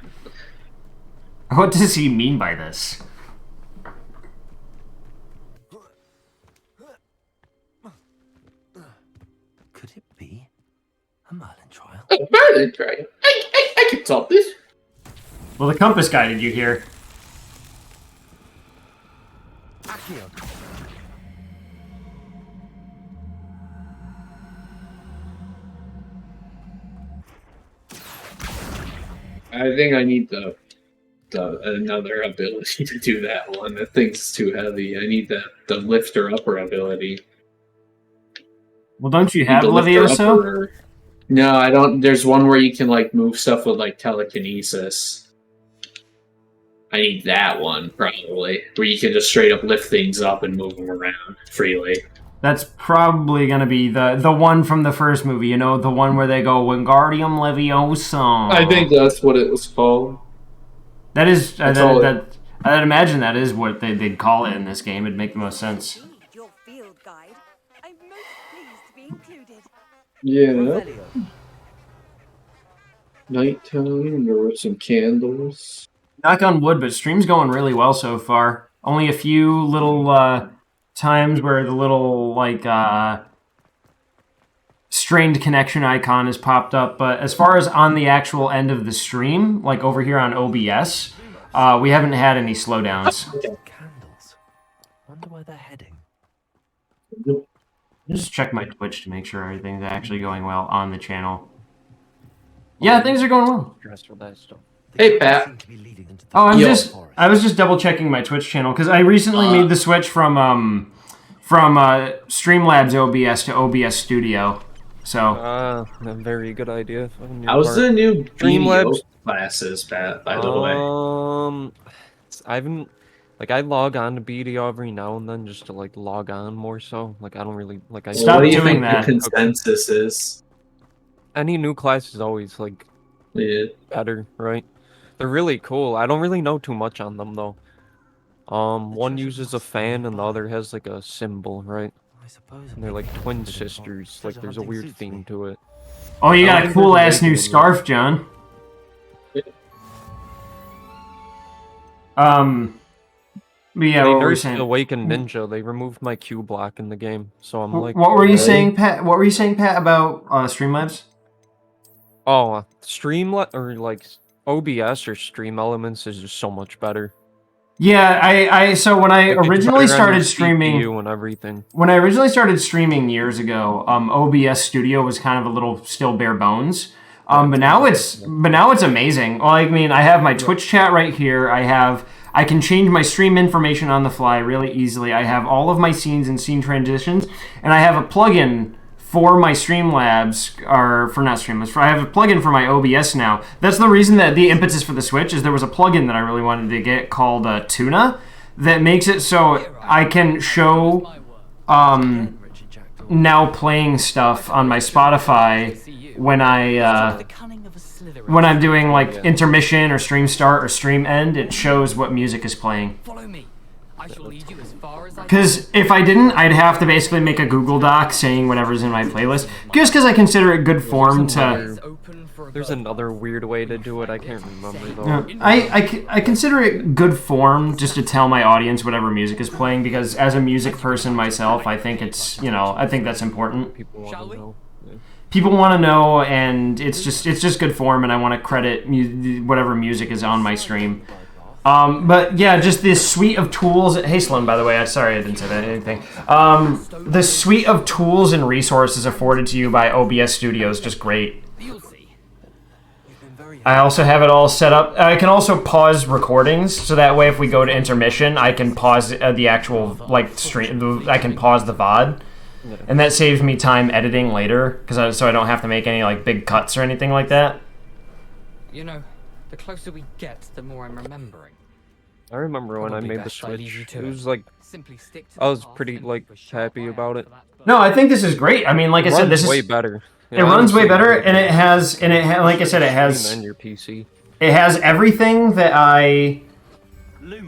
What does he mean by this? Could it be a Merlin trial? A Merlin trial? I can top this. Well, the compass guided you here. Accio. I think I need another ability to do that one. That thing's too heavy. I need the lifter upper ability. Well, don't you Need have the lifter Levioso? upper. No, I don't. There's one where you can like move stuff with like telekinesis. I need that one probably, where you can just straight up lift things up and move them around freely. That's probably gonna be the one from the first movie. You know, the one where they go Wingardium Leviosa. I think that's what it was called. That is That's I'd imagine that is what they'd call it in this game. It'd make the most sense. Your field guide. I'm most pleased to be included. Yeah. Nighttime. There were some candles. Knock on wood, but stream's going really well so far. Only a few little times where the little like strained connection icon has popped up, but as far as on the actual end of the stream, like over here on OBS, we haven't had any slowdowns. Candles. Wonder where they're heading. Just check my Twitch to make sure everything's actually going well on the channel. Yeah, things are going well. Hey, Pat. Oh, I was just double checking my Twitch channel because I recently made the switch from Streamlabs OBS to OBS Studio. So a very good idea. How's the new Streamlabs BDO classes, Pat? By the way, I haven't I log on to BDO every now and then just to like log on more so. Like I don't really like. Stop doing that. The consensus is any new class is always like better, right? They're really cool. I don't really know too much on them though. One uses a fan and the other has like a symbol, right? And they're like twin sisters. Like there's a weird theme to it. Oh, you got a cool ass new scarf, John. Yeah, they what were you nerfed saying? Awakened Ninja. They removed my Q block in the game, so I'm like. What were you saying, Pat? What were you saying, Pat, about Streamlabs? Oh, or like OBS or Stream Elements is just so much better. Yeah, so when I originally started streaming and everything. When I originally started streaming years ago, OBS Studio was kind of a little still bare bones. But now it's amazing. Well, I mean, I have my Twitch chat right here. I can change my stream information on the fly really easily. I have all of my scenes and scene transitions, and I have a plugin for my Streamlabs, or for not Streamlabs, I have a plugin for my OBS now. That's the reason that the impetus for the Switch is there was a plugin that I really wanted to get called Tuna that makes it so I can show now playing stuff on my Spotify when I'm doing like intermission or stream start or stream end. It shows what music is playing. Follow me. I shall lead you as far as I can. Because if I didn't, I'd have to basically make a Google Doc saying whatever's in my playlist. Just because I consider it good form to a There's bird another weird way to do it. I can't remember though. Yeah. I consider it good form just to tell my audience whatever music is playing, because as a music person myself, I think it's, you know, I think that's important. People want to know. Yeah. People want to know, and it's just good form, and I want to credit whatever music is on my stream. But yeah, just this suite of tools. Hey Sloan, by the way, sorry I didn't say that anything. The suite of tools and resources afforded to you by OBS Studio is just great. I also have it all set up. I can also pause recordings, so that way if we go to intermission, I can pause the actual stream. I can pause the VOD, and that saves me time editing later, so I don't have to make any like big cuts or anything like that. You know, the closer we get, the more I'm remembering. I remember when I Probably made the best I leave you switch. to It it. was like Simply stick to I the was path pretty and like keep a sharp happy eye about out it. for that bird. No, I think this is great. I mean, like I said, this is way better. It runs way better, and it has, like I said, it has, and your PC. it has everything that I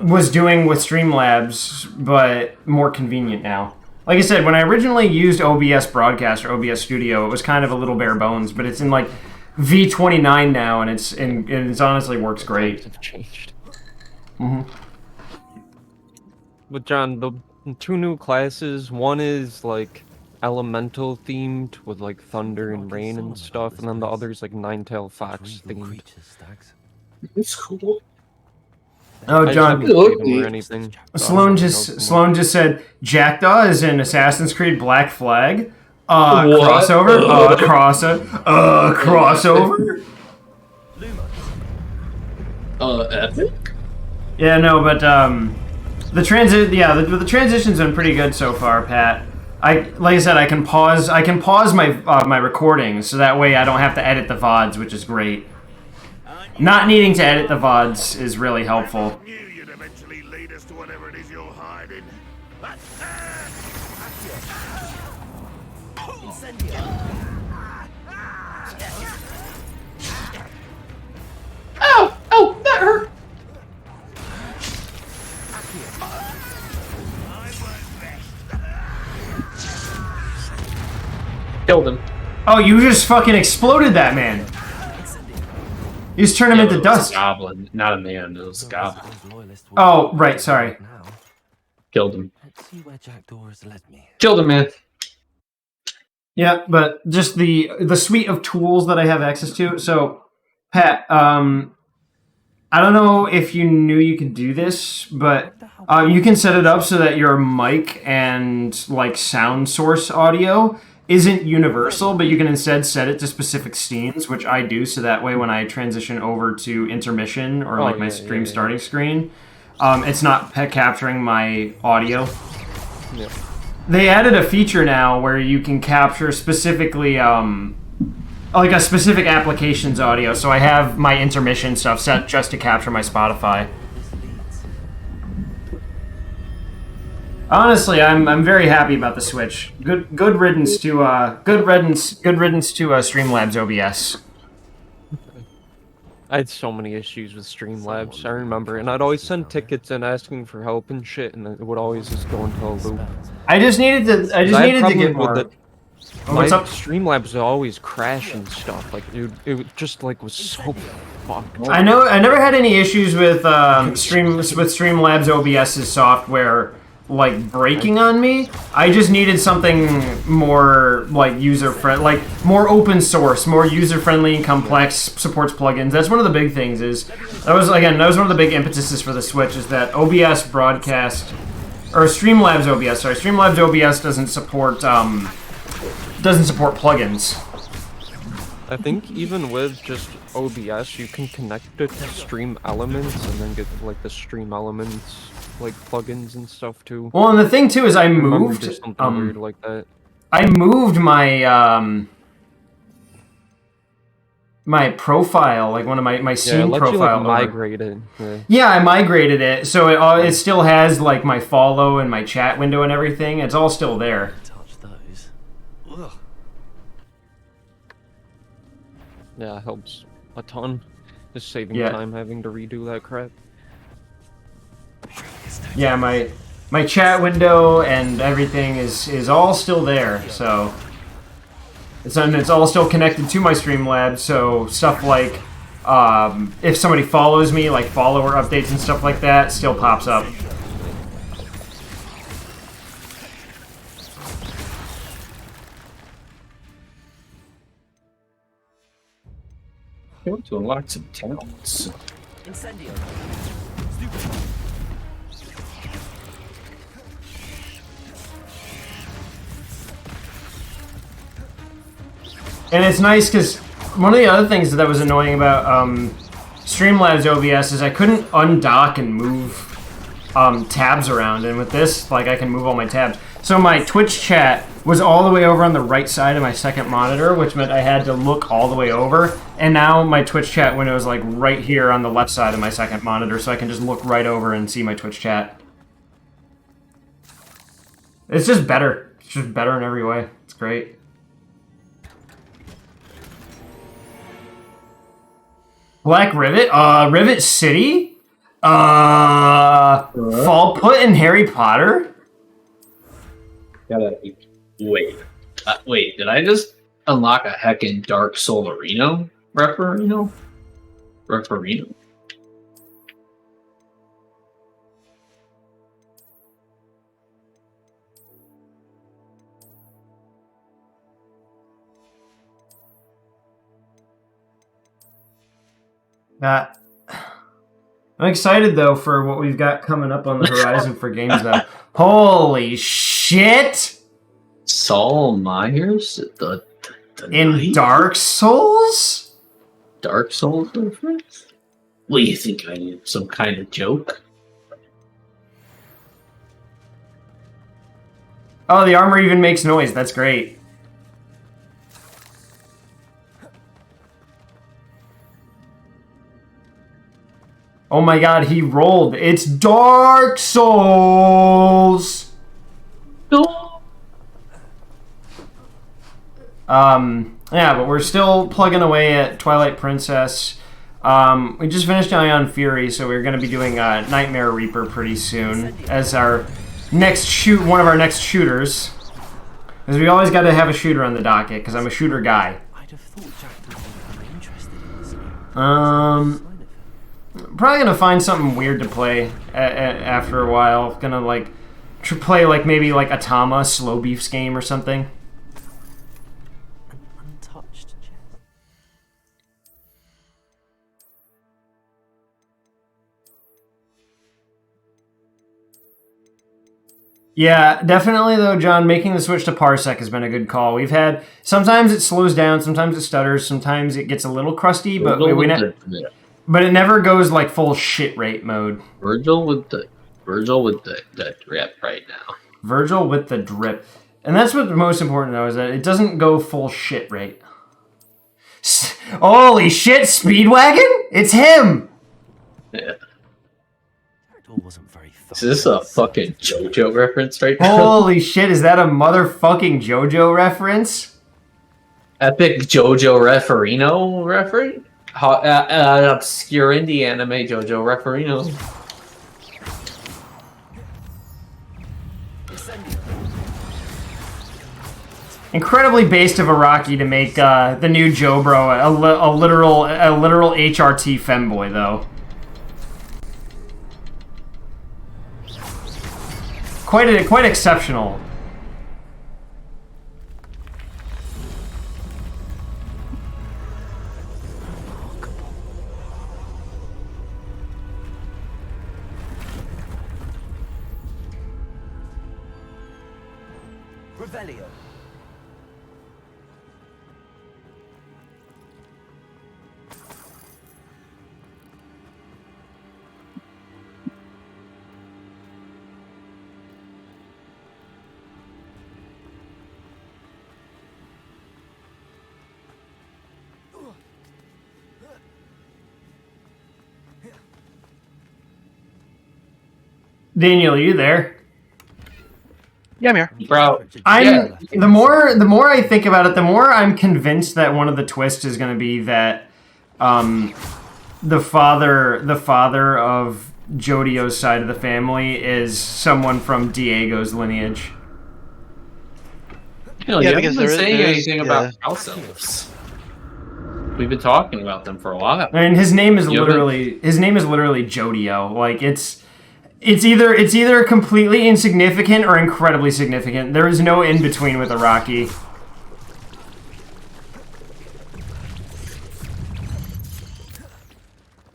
was doing with Streamlabs, but more convenient now. Like I said, when I originally used OBS Broadcast or OBS Studio, it was kind of a little bare bones, but it's in like V29 now, and it's honestly works great. Have changed. Mm-hmm. But John, the two new classes, one is like elemental themed with like thunder and rain and stuff, and then the other is like Ninetail Fox themed. It's cool. Oh, I John, just haven't played them or anything, so I don't really know too much. Sloan just said Jackdaw is in Assassin's Creed Black Flag. What? Crossover. Crossover. Epic? Yeah, no, but the transition's been pretty good so far, Pat. Like I said, I can pause my my recordings, so that way I don't have to edit the VODs, which is great. Not needing to edit the VODs is really helpful. I knew you'd eventually lead us to whatever it is you're hiding. Ow! Oh, that hurt! Killed him. Oh, you just fucking exploded that man. You just turned him into It was dust. a goblin, not a man. It was a goblin. Oh, right, sorry. Killed him. Let's see where Jackdaw has led me. Killed him, man. Yeah, but just the suite of tools that I have access to. So, Pat, I don't know if you knew you could do this, but you can set it up so that your mic and like sound source audio isn't universal, but you can instead set it to specific scenes, which I do, so that way when I transition over to intermission or like my stream starting screen, it's not capturing my audio. Yeah. They added a feature now where you can capture specifically like a specific application's audio, so I have my intermission stuff set just to capture my Spotify. Honestly, I'm very happy about the Switch. Good riddance to Streamlabs OBS. I had so many issues with Streamlabs, I remember, and I'd always send tickets and asking for help and shit, and it would always just go into a loop. I just needed to get more. What's up? Streamlabs would always crash and stuff. Like, dude, it just like was so fucked. I know I never had any issues with Streamlabs OBS's software like breaking on me. I just needed something more like user-friendly, like more open source, more user-friendly, complex, supports plugins. That's one of the big things. That was one of the big impetuses for the Switch, is that OBS broadcast or Streamlabs OBS. Sorry, Streamlabs OBS doesn't support plugins. I think even with just OBS, you can connect it to Stream Elements and then get like the Stream Elements like plugins and stuff too. Well, and the thing too is I moved something weird like that. I moved my my profile, like one of my scene profile. You, like, over. migrate it. Yeah, I migrated it, so it still has like my follow and my chat window and everything. It's all still there. Touch those. Ugh. Yeah, it helps a ton. Just saving Yeah. time having to redo that crap. Yeah, my chat window and everything is all still there. So It's all still connected to my Streamlabs, so stuff like if somebody follows me, like follower updates and stuff like that, still pops up. I want to unlock some talents. Incendio. And it's nice because one of the other things that was annoying about Streamlabs OBS is I couldn't undock and move tabs around, and with this, like, I can move all my tabs. So my Twitch chat was all the way over on the right side of my second monitor, which meant I had to look all the way over, and now my Twitch chat window is like right here on the left side of my second monitor, so I can just look right over and see my Twitch chat. It's just better. It's just better in every way. It's great. Black Rivet? Rivet City? Fall Put in Harry Potter? Gotta wait. Wait, did I just unlock a heckin' Dark Solarino? Referino? I'm excited, though, for what we've got coming up on the horizon for games, though. Holy shit! Saul Myers? In Knight? Dark Souls? Dark Souls reference? What do you think I am? Some kind of joke? Oh, the armor even makes noise. That's great. Oh my god, he rolled. It's Dark Souls! No. Yeah, but we're still plugging away at Twilight Princess. We just finished Ion Fury, so we're going to be doing Nightmare Reaper pretty soon as our next one of our next shooters. Because we always got to have a shooter on the docket, because I'm a shooter guy. I'd have thought Jack would be interested in this. Probably gonna find something weird to play after a while. Gonna like play like maybe like a Tama Slow Beefs game or something. An untouched chest. Yeah, definitely though, John, making the switch to Parsec has been a good call. We've had sometimes it slows down, sometimes it stutters, sometimes it gets a little crusty, but but it never goes like full shit rate mode. Virgil with the drip right now. Virgil with the drip. And that's what's most important though, is that it doesn't go full shit rate. Holy shit, Speedwagon? It's him! Yeah. Wasn't very Is this a fucking JoJo reference right now? Holy shit, is that a motherfucking JoJo reference? Epic JoJo Referino reference? Obscure indie anime JoJo Referino. Incredibly based of Iraqi to make the new Jobro a literal HRT femboy, though. Quite exceptional. Revelio. Daniel, are you there? Yeah, I'm here. Bro, the more I think about it, the more I'm convinced that one of the twists is going to be that the father of Jodio's side of the family is someone from Diego's lineage. You know, Yeah, you because haven't been there saying is- anything yeah. about house elves. We've been talking about them for a while. I mean, his name is You haven't- literally Jodio. Like it's either completely insignificant or incredibly significant. There is no in between with Iraqi.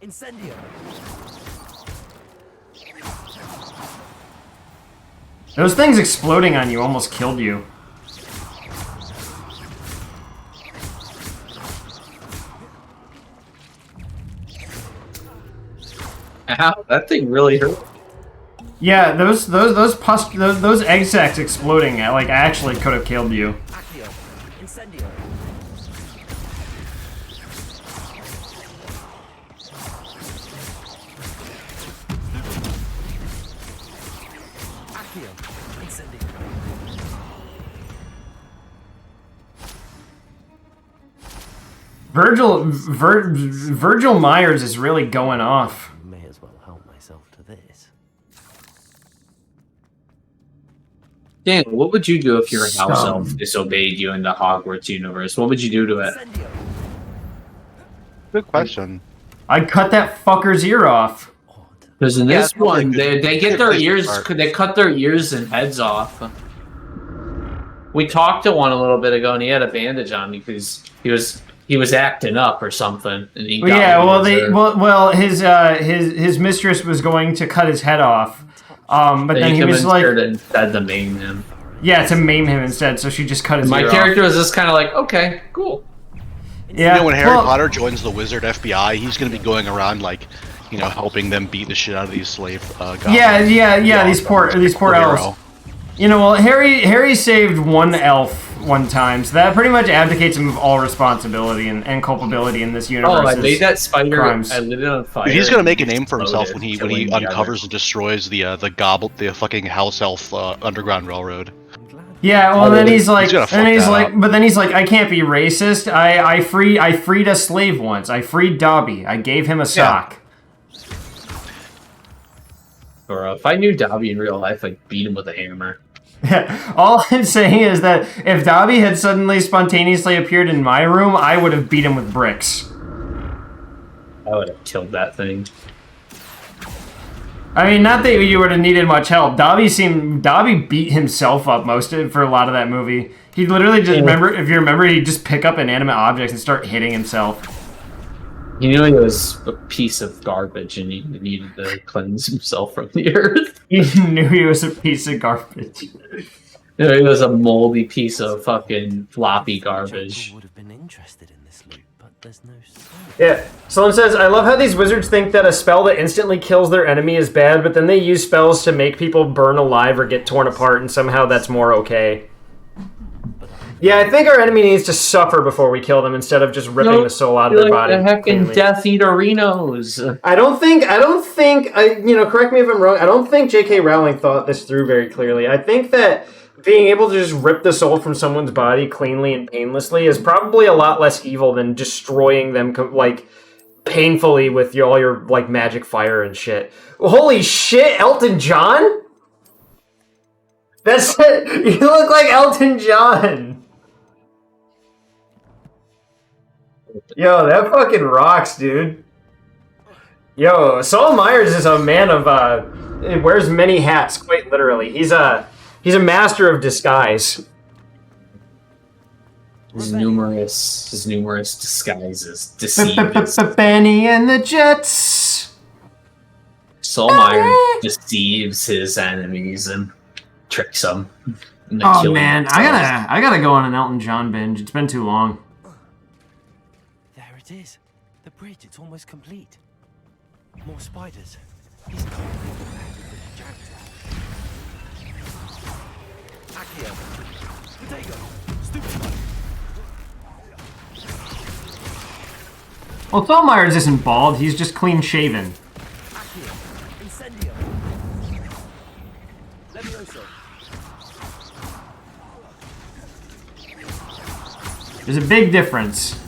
Incendio. Those things exploding on you almost killed you. Ow, that thing really hurt. Yeah, those egg sacs exploding like actually could have killed you. Accio. Incendio. Accio. Incendio. Virgil Myers is really going off. May as well help myself to this. Dan, what would you do if your house Scum. elf disobeyed you in the Hogwarts universe? What would you do to it? Good question. I'd cut that fucker's ear off. Because in Yeah, this it's probably one, good- they get good their place to ears, start. they cut their ears and heads off. We talked to one a little bit ago, and he had a bandage on because he was acting up or something. And he Well, got yeah, one well, of his, his mistress was going to cut his head off, but then he was like, instead to maim him. yeah, to maim him instead. So she just cut his My ear character off. was just kind of like, okay, cool. Yeah, You know, when Harry well- Potter joins the Wizard FBI, he's going to be going around like, you know, helping them beat the shit out of these slave goblins. Yeah. These poor hero. elves. You know, well, Harry saved one elf one time, so that pretty much abdicates him of all responsibility and culpability in this universe. Oh, I made that spider. crimes. I lit it on fire. He's gonna make a and name for himself exploded, when he killing the uncovers and destroys the fucking house elf underground railroad. Yeah, well, then he's like, gonna fuck that up. but then he's like, I can't be racist. I freed a slave once. I freed Dobby. I gave him a sock. Or if I knew Dobby in real life, I'd beat him with a hammer. All I'm saying is that if Dobby had suddenly spontaneously appeared in my room, I would have beat him with bricks. I would have killed that thing. I mean, not that you would have needed much help. Dobby beat himself up for a lot of that movie. He literally just if you remember, he'd just pick up inanimate objects and start hitting himself. He knew he was a piece of garbage and he needed to cleanse himself from the earth. He knew he was a piece of garbage. You know, he was a moldy piece of fucking floppy garbage. Would have been interested in this loot, but there's no sign. Yeah. Someone says, I love how these wizards think that a spell that instantly kills their enemy is bad, but then they use spells to make people burn alive or get torn apart, and somehow that's more okay. Yeah, I think our enemy needs to suffer before we kill them instead of just ripping the soul out of their body. The heckin' cleanly. Death Eater Rhinos. I don't think, correct me if I'm wrong, I don't think J.K. Rowling thought this through very clearly. I think that being able to just rip the soul from someone's body cleanly and painlessly is probably a lot less evil than destroying them, painfully with all your, magic fire and shit. Holy shit, Elton John? That's it! You look like Elton John! Yo, that fucking rocks, dude. Yo, Saul Myers is a man of, wears many hats, quite literally. He's a master of disguise. His numerous disguises deceive. Benny and the Jets! Saul Myers deceives his enemies and tricks them. Oh man, I gotta go on an Elton John binge. It's been too long. There it is. The bridge, it's almost complete. More spiders. He's got to be prepared with the projectile. Accio. Potato. Stupid. Well, Saul Myers isn't bald, he's just clean shaven. Accio. Incendio. Levioso. There's a big difference.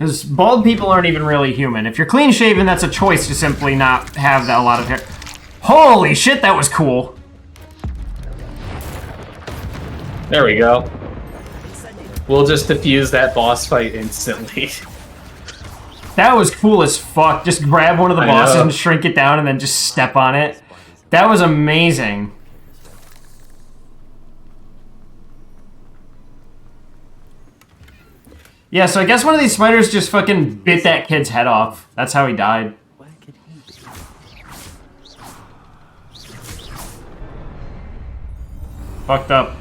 Because bald people aren't even really human. If you're clean shaven, that's a choice to simply not have a lot of hair. Holy shit, that was cool. There we go. We'll just defuse that boss fight instantly. That was cool as fuck. Just grab one of the bosses and shrink it down and then just step on it. That was amazing. Yeah, so I guess one of these spiders just fucking bit that kid's head off. That's how he died. Fucked up.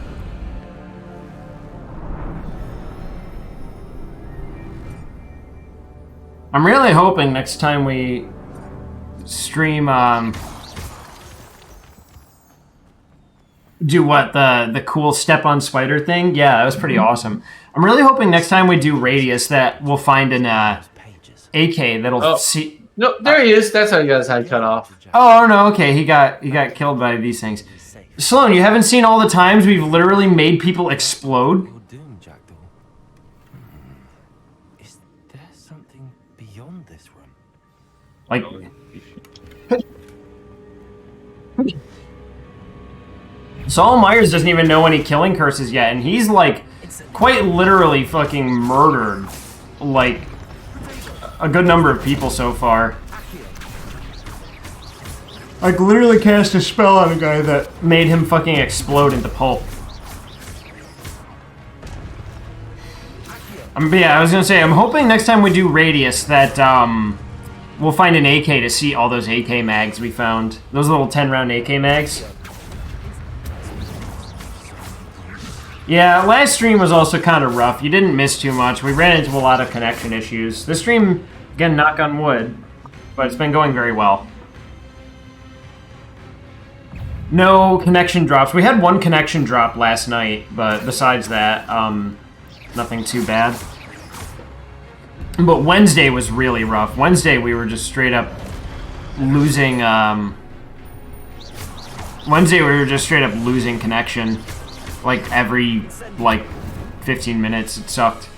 I'm really hoping next time we stream, do what, the cool step on spider thing? Yeah, that was pretty awesome. I'm really hoping next time we do Radius that we'll find an AK that'll see. No, there he is. That's how you got his head cut off. Oh no, okay, he got killed by these things. Sloan, you haven't seen all the times we've literally made people explode? Is there something beyond this room? Like Saul Myers doesn't even know any killing curses yet, and he's like quite literally fucking murdered like a good number of people so far. Like literally cast a spell on a guy that made him fucking explode into pulp. But yeah, I was gonna say, I'm hoping next time we do Radius that we'll find an AK to see all those AK mags we found. Those little 10-round AK mags. Yeah, last stream was also kind of rough. You didn't miss too much. We ran into a lot of connection issues. This stream, again, knock on wood, but it's been going very well. No connection drops. We had one connection drop last night, but besides that, nothing too bad. But Wednesday was really rough. Wednesday we were just straight up losing, Wednesday we were just straight up losing connection. Like every, 15 minutes. It sucked.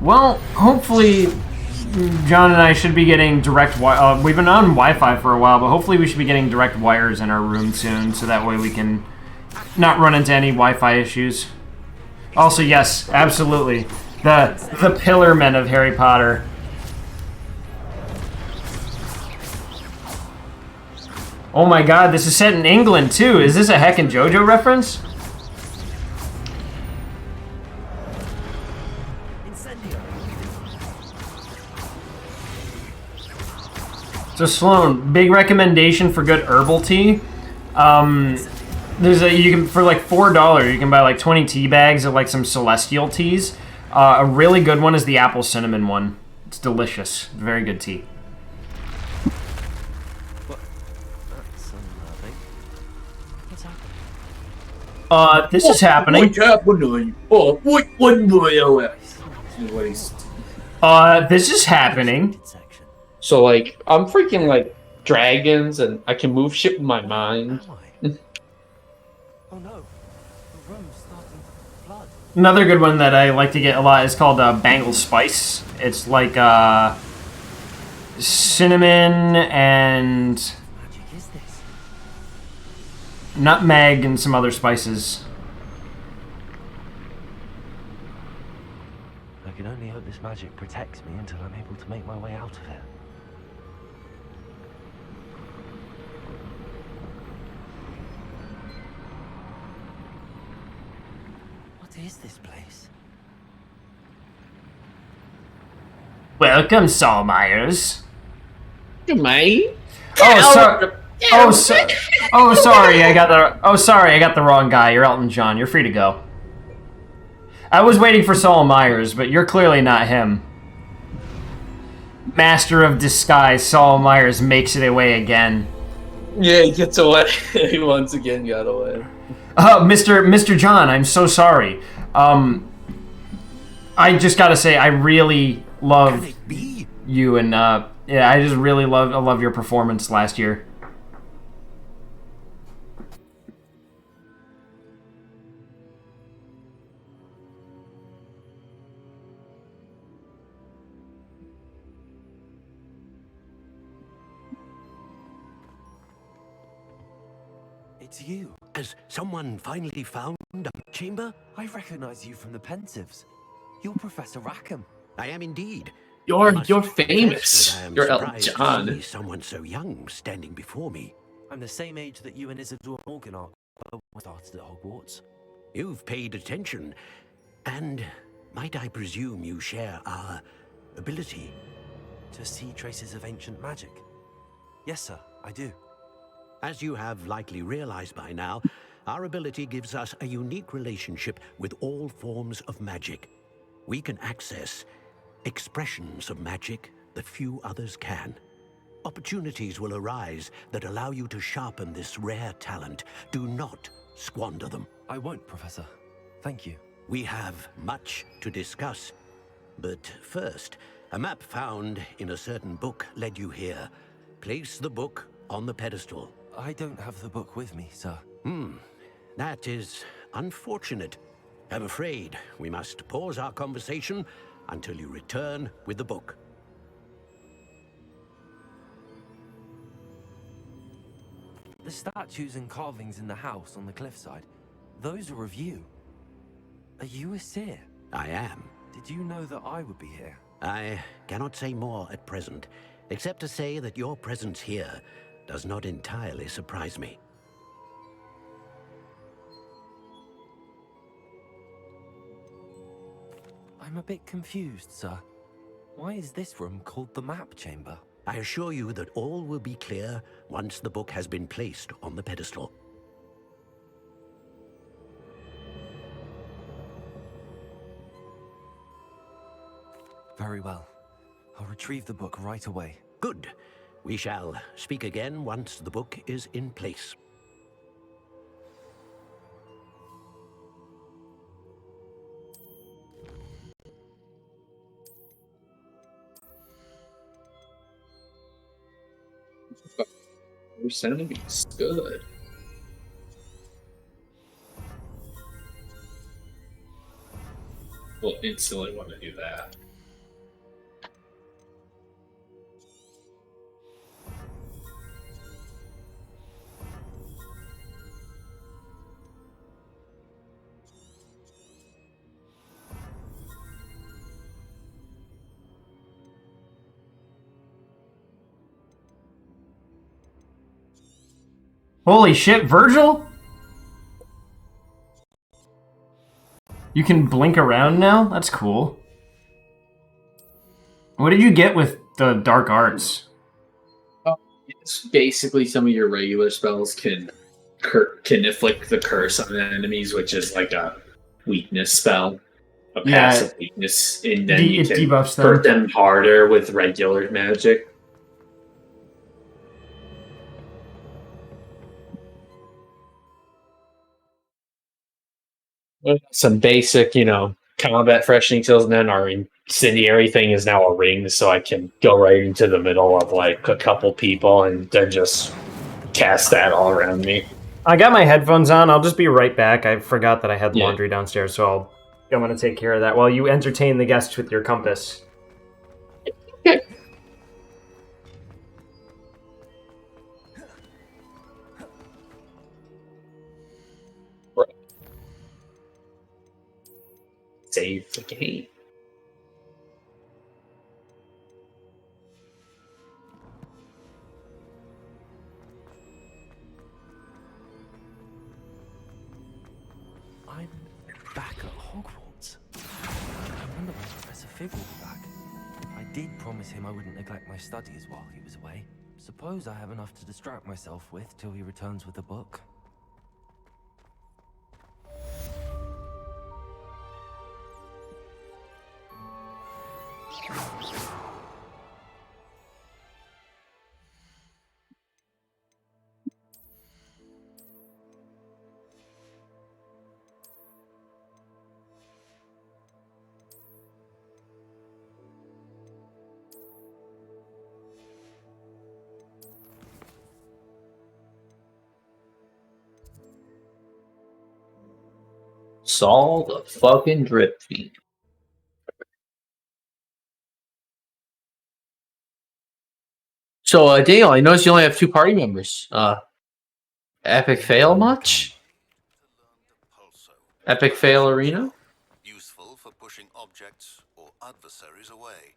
Well, hopefully John and I should be getting direct we've been on Wi-Fi for a while, but hopefully we should be getting direct wires in our room soon, so that way we can not run into any Wi-Fi issues. Also, yes, absolutely. The Pillar Men of Harry Potter. Oh my god, this is set in England too. Is this a Heck and JoJo reference? So Sloan, big recommendation for good herbal tea. There's you can for like $4 you can buy like 20 tea bags of like some celestial teas. A really good one is the apple cinnamon one. It's delicious. Very good tea. This is happening. This is happening. So like, I'm freaking like dragons, and I can move shit with my mind. Oh no, the room's starting to flood. Another good one that I like to get a lot is called Bangle Spice. It's like cinnamon and nutmeg and some other spices. I can only hope this magic protects me until I'm able to make my way out of it. What is this place? Welcome, Saul Myers. Good mate. Oh, sorry. Sorry, I got the wrong guy. You're Elton John. You're free to go. I was waiting for Saul Myers, but you're clearly not him. Master of disguise, Saul Myers makes it away again. Yeah, he gets away. He once again got away. Mr. John, I'm so sorry. I just gotta say, I really love you, and yeah, I just really love your performance last year. It's you. Has someone finally found a chamber? I recognize you from the Pensives. You're Professor Rackham. I am indeed. You're Confess famous. that I am You're Elton surprised to John. see someone so young standing before me. I'm the same age that you and Isidore Morgan are. Both started at Hogwarts. You've paid attention, and might I presume you share our ability? To see traces of ancient magic? Yes, sir, I do. As you have likely realized by now, our ability gives us a unique relationship with all forms of magic. We can access expressions of magic that few others can. Opportunities will arise that allow you to sharpen this rare talent. Do not squander them. I won't, Professor. Thank you. We have much to discuss. But first, a map found in a certain book led you here. Place the book on the pedestal. I don't have the book with me, sir. That is unfortunate. I'm afraid we must pause our conversation until you return with the book. The statues and carvings in the house on the cliffside, those are of you. Are you a seer? I am. Did you know that I would be here? I cannot say more at present, except to say that your presence here does not entirely surprise me. I'm a bit confused, sir. Why is this room called the map chamber? I assure you that all will be clear once the book has been placed on the pedestal. Very well. I'll retrieve the book right away. Good. We shall speak again once the book is in place. Your enemy's good. We'll instantly want to do that. Holy shit, Virgil? You can blink around now? That's cool. What did you get with the dark arts? It's basically some of your regular spells can inflict the curse on enemies, which is like a weakness spell, a passive weakness, and then you can debuffs them. hurt them harder with regular magic. Some basic, combat freshening skills, and then our incendiary thing is now a ring, so I can go right into the middle of like a couple people and then just cast that all around me. I got my headphones on. I'll just be right back. I forgot that I had laundry downstairs, so I'm going to take care of that while you entertain the guests with your compass. Save the game. I'm back at Hogwarts. I wonder when Professor Fig will be back. I did promise him I wouldn't neglect my studies while he was away. Suppose I have enough to distract myself with till he returns with a book. Saul the fucking Drip Fiend. So, Daniel, I noticed you only have 2 party members. Epic fail much? Epic fail arena? Useful for pushing objects or adversaries away.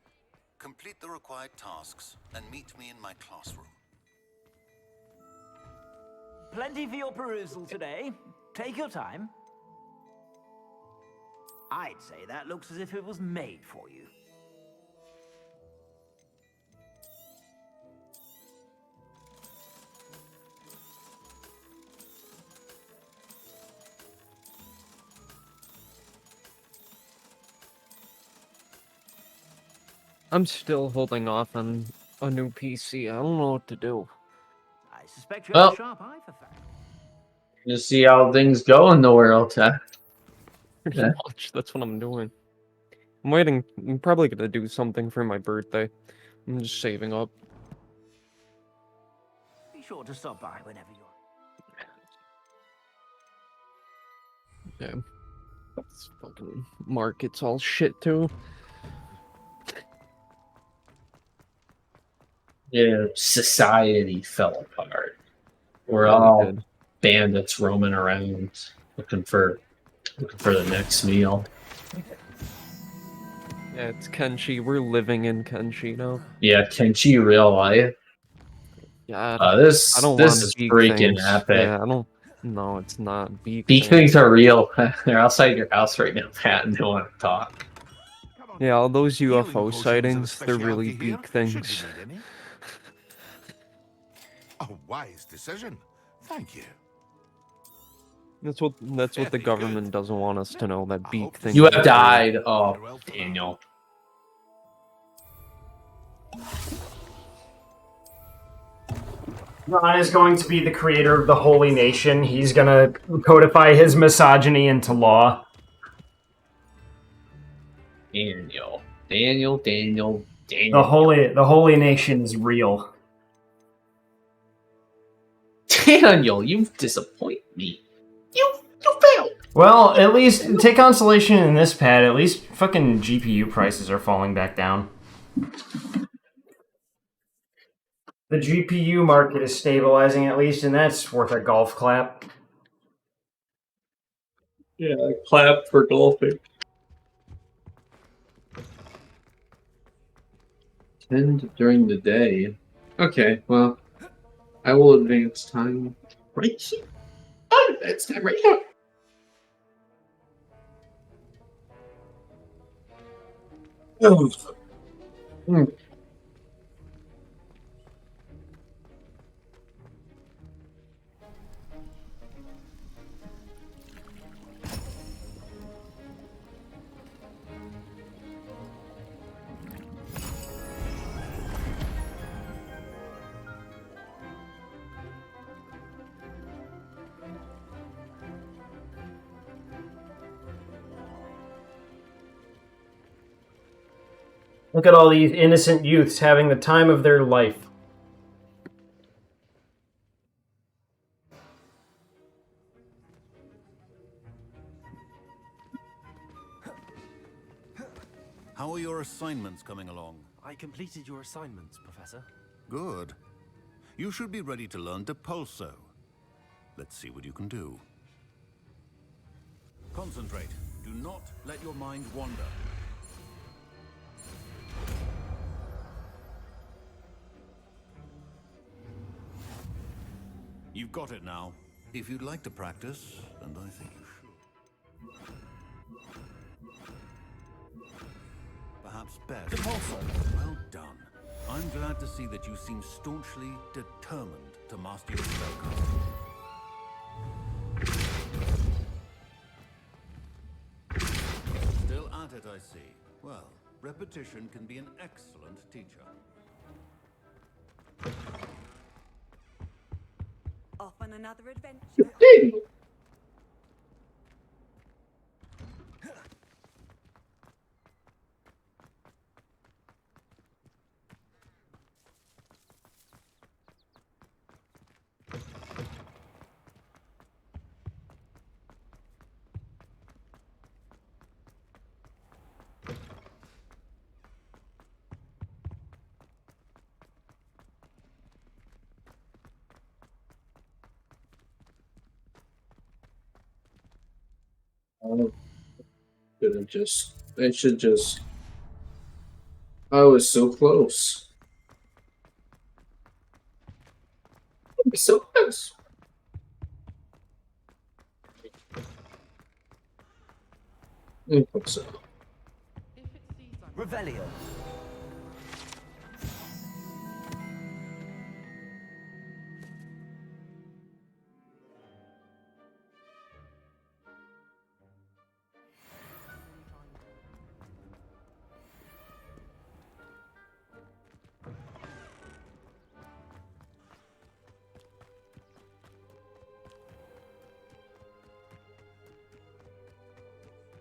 Complete the required tasks and meet me in my classroom. Plenty for your perusal today. Take your time. I'd say that looks as if it was made for you. I'm still holding off on a new PC. I don't know what to do. I suspect you have Well, a sharp eye for facts. just see how things go in the world, huh? Pretty much. That's what I'm doing. I'm waiting. I'm probably gonna do something for my birthday. I'm just saving up. Be sure to stop by whenever you're... Yeah. This fucking market's all shit too. Yeah, society fell apart. We're Yeah, all it did. bandits roaming around looking for the next meal. Yeah, it's Kenshi. We're living in Kenshi now. Yeah, Kenshi real life. Yeah, This I don't this want is beak freaking things. epic. Yeah, I don't. No, it's not beak Beak things are real. They're outside your house right now, Pat, and they want to talk. Yeah, all those Healing UFO potions are a sightings, they're really specialty here, beak should things. you need any. A wise decision. Thank you. That's what the government doesn't want us to know, that beak things. You are have real. died. Oh, Daniel. Ron is going to be the creator of the Holy Nation. He's gonna codify his misogyny into law. Daniel. The Holy Nation is real. Daniel, you disappoint me. You failed. Well, at least take consolation in this, Pat. At least fucking GPU prices are falling back down. The GPU market is stabilizing at least, and that's worth a golf clap. Yeah, clap for golfing. 10 during the day. Okay, well, I will advance time right here. I'll advance time right here. Look at all these innocent youths having the time of their life. How are your assignments coming along? I completed your assignments, Professor. Good. You should be ready to learn Depulso. Let's see what you can do. Concentrate. Do not let your mind wander. You've got it now. If you'd like to practice, and I think you should. Perhaps best. Depulso. Well done. I'm glad to see that you seem staunchly determined to master your spellcasting. Still at it, I see. Well, repetition can be an excellent teacher. Off on another adventure. Could have just. I should just. I was so close. So close. I think so. Revelio.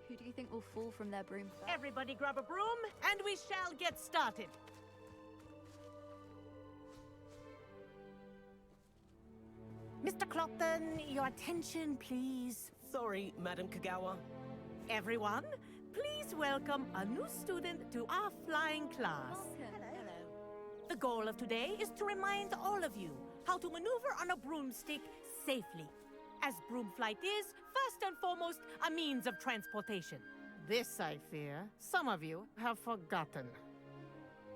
Who do you think will fall from their broom? Everybody grab a broom, and we shall get started. Mr. Clopton, your attention, please. Sorry, Madam Kagawa. Everyone, please welcome a new student to our flying class. Hello. The goal of today is to remind all of you how to maneuver on a broomstick safely, as broom flight is, first and foremost, a means of transportation. This, I fear, some of you have forgotten.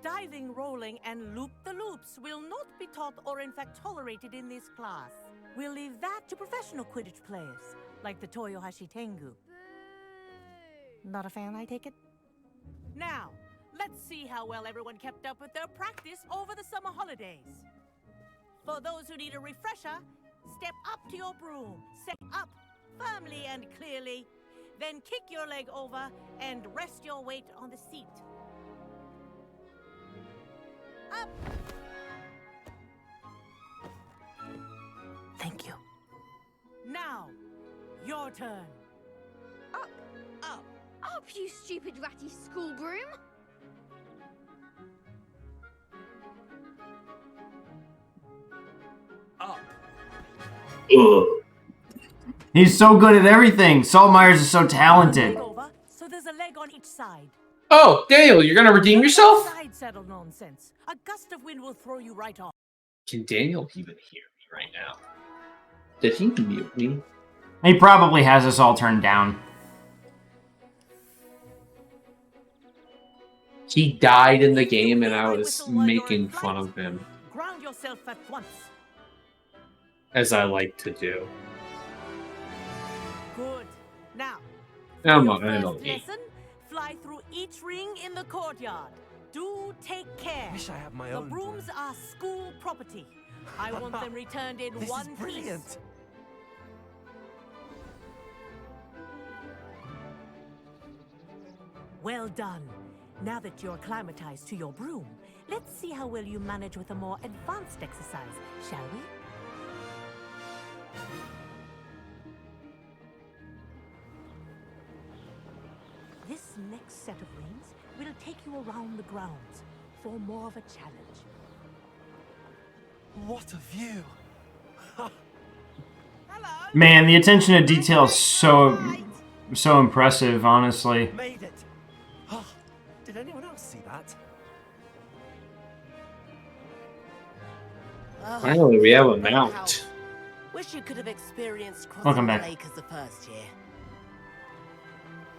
Diving, rolling, and loop-the-loops will not be taught or in fact tolerated in this class. We'll leave that to professional Quidditch players, like the Toyohashi Tengu. Not a fan, I take it? Now, let's see how well everyone kept up with their practice over the summer holidays. For those who need a refresher, step up to your broom, set up firmly and clearly, then kick your leg over and rest your weight on the seat. Up! Thank you. Now, your turn. Up! Up! Up, you stupid ratty school broom! Up. He's so good at everything. Salt Myers is so talented. Over, so there's a leg on each side. Oh, Daniel, you're gonna redeem yourself? Side saddle nonsense. A gust of wind will throw you right off. Can Daniel even hear me right now? Did he mute me? He probably has us all turned down. He died in the game and I was making fun of him, Ground yourself at once. as I like to do. Good. Now, I'm your not I know first me. lesson, fly through each ring in the courtyard. Do take care. Wish I had my The own brooms are school property. I want them returned in This one is brilliant. piece. Well done. Now that you're acclimatized to your broom, let's see how well you manage with a more advanced exercise, shall we? This next set of rings will take you around the grounds for more of a challenge. What a view! Man, the attention to detail is so impressive, honestly. Made it! Oh, did anyone else see that? Finally, we have a mount. Wish you could have experienced crossing Welcome the back. lake as the first year.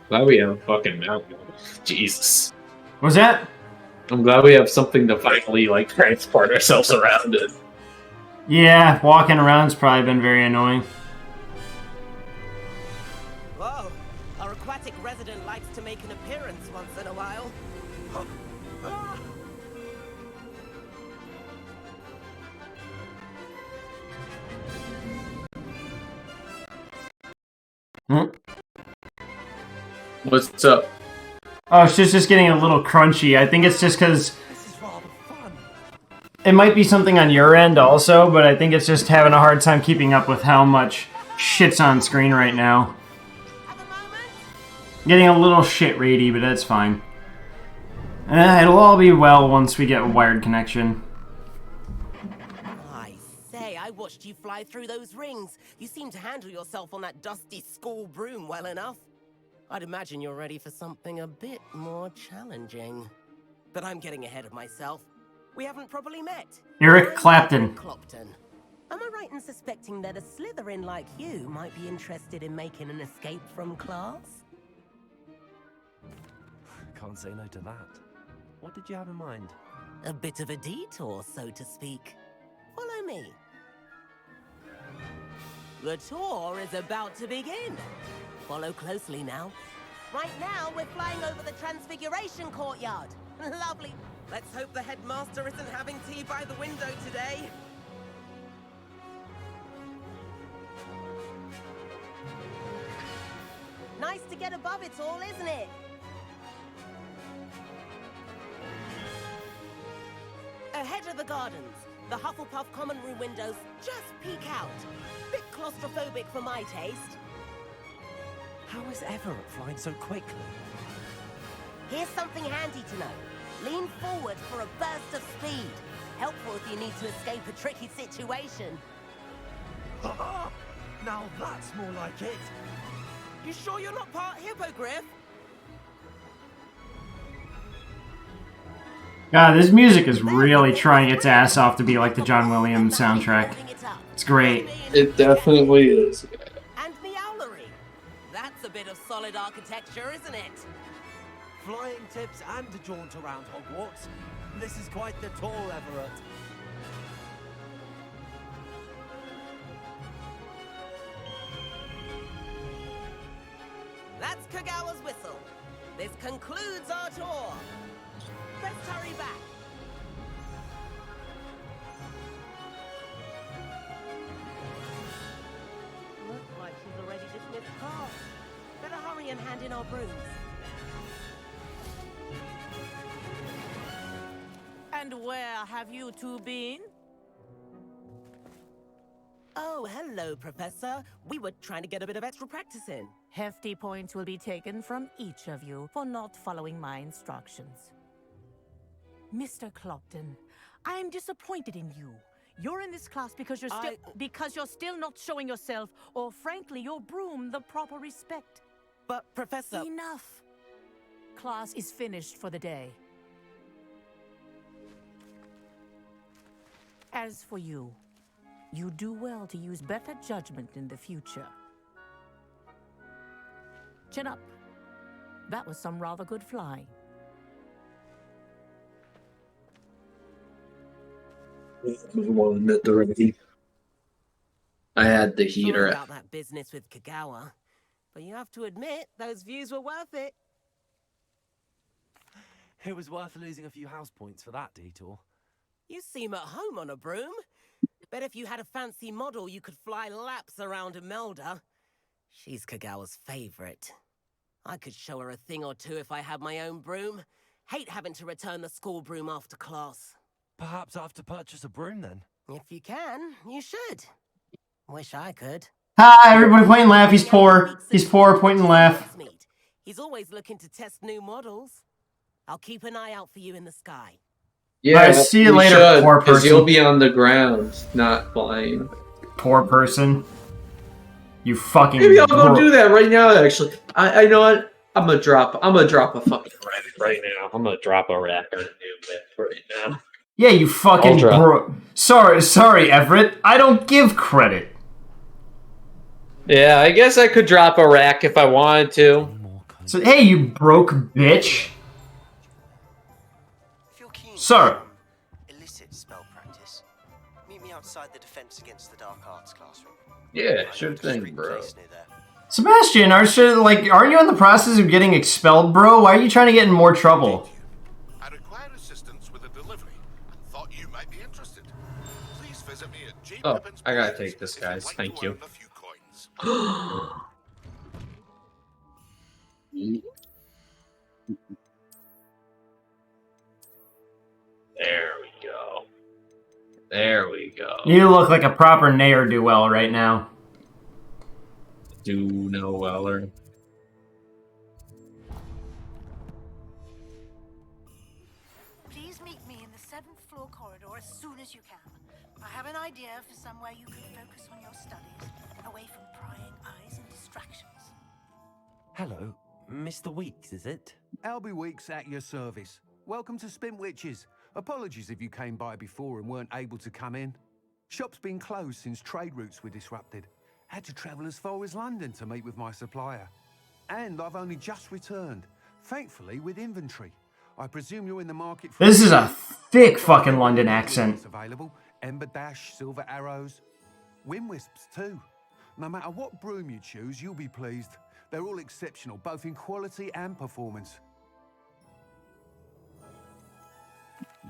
Glad we have a fucking mount. Jesus. Was that? I'm glad we have something to finally, like, transport ourselves around in. Yeah, walking around's probably been very annoying. Whoa, our aquatic resident likes to make an appearance once in a while. Hmm? What's up? Oh, it's just getting a little crunchy. I think it's just because it might be something on your end also, but I think it's just having a hard time keeping up with how much shit's on screen right now. Getting a little shit ratey, but that's fine. It'll all be well once we get a wired connection. I say, I watched you fly through those rings. You seem to handle yourself on that dusty school broom well enough. I'd imagine you're ready for something a bit more challenging. But I'm getting ahead of myself. We haven't properly met. Eric Clapton. Clopton. Am I right in suspecting that a Slytherin like you might be interested in making an escape from class? Can't say no to that. What did you have in mind? A bit of a detour, so to speak. Follow me. The tour is about to begin. Follow closely now. Right now, we're flying over the Transfiguration Courtyard. Lovely. Let's hope the headmaster isn't having tea by the window today. Nice to get above it all, isn't it? Ahead of the gardens, the Hufflepuff common room windows just peek out. Bit claustrophobic for my taste. How is Everett flying so quickly? Here's something handy to know. Lean forward for a burst of speed. Helpful if you need to escape a tricky situation. Now that's more like it. You sure you're not part hippogriff? God, this music is really trying its ass off to be like the John Williams soundtrack. It's great. It definitely is. And the owlery. That's a bit of solid architecture, isn't it? Flying tips and a jaunt around Hogwarts. This is quite the tour, Everett. That's Kagawa's whistle. This concludes our tour. Let's hurry back. Looks like she's already dismissed class. Better hurry and hand in our brooms. And where have you two been? Oh, hello, Professor. We were trying to get a bit of extra practice in. Hefty points will be taken from each of you for not following my instructions. Mr. Clopton, I am disappointed in you. You're in this class because you're still not showing yourself, or frankly, your broom the proper respect. But, Professor... Enough. Class is finished for the day. As for you, you do well to use better judgment in the future. Chin up. That was some rather good flying. I will admit already. I had the heater. Sorry about that business with Kagawa, but you have to admit those views were worth it. It was worth losing a few house points for that detour. You seem at home on a broom. Bet if you had a fancy model, you could fly laps around Imelda. She's Kagawa's favorite. I could show her a thing or two if I had my own broom. Hate having to return the school broom after class. Perhaps I have to purchase a broom then? If you can, you should. Wish I could. Hi, everybody point and laugh. He's poor. He's poor, point and laugh. He's always looking to test new models. I'll keep an eye out for you in the sky. Yeah, Alright, see you later, poor person. Because you'll be on the ground, not flying. Poor person. You fucking. Maybe I'll go do that right now. Actually, I know what. I'm gonna drop a fucking rack right now. I'm gonna drop a rack on a new myth right now. Yeah, you fucking Sorry, Everett. I don't give credit. Yeah, I guess I could drop a rack if I wanted to. So, hey, you broke bitch. Sir. Illicit spell practice. Meet me outside the Defense Against the Dark Arts classroom. Yeah, sure thing, bro. Sebastian, aren't you in the process of getting expelled, bro? Why are you trying to get in more trouble? I require assistance with a delivery and thought you might be interested. Please visit me at G. Oh, I gotta take this, guys. Thank you. There we go. There we go. You look like a proper ne'er-do-well right now. Do no weller. Please meet me in the 7th floor corridor as soon as you can. I have an idea for somewhere you can focus on your studies, away from prying eyes and distractions. Hello, Mr. Weeks, is it? Albie Weeks at your service. Welcome to Spintwitches. Apologies if you came by before and weren't able to come in. Shop's been closed since trade routes were disrupted. Had to travel as far as London to meet with my supplier. And I've only just returned, thankfully with inventory. I presume you're in the market for... This is a thick fucking London accent. Available. Ember Dash, Silver Arrows, Wind Wisps too. No matter what broom you choose, you'll be pleased. They're all exceptional, both in quality and performance.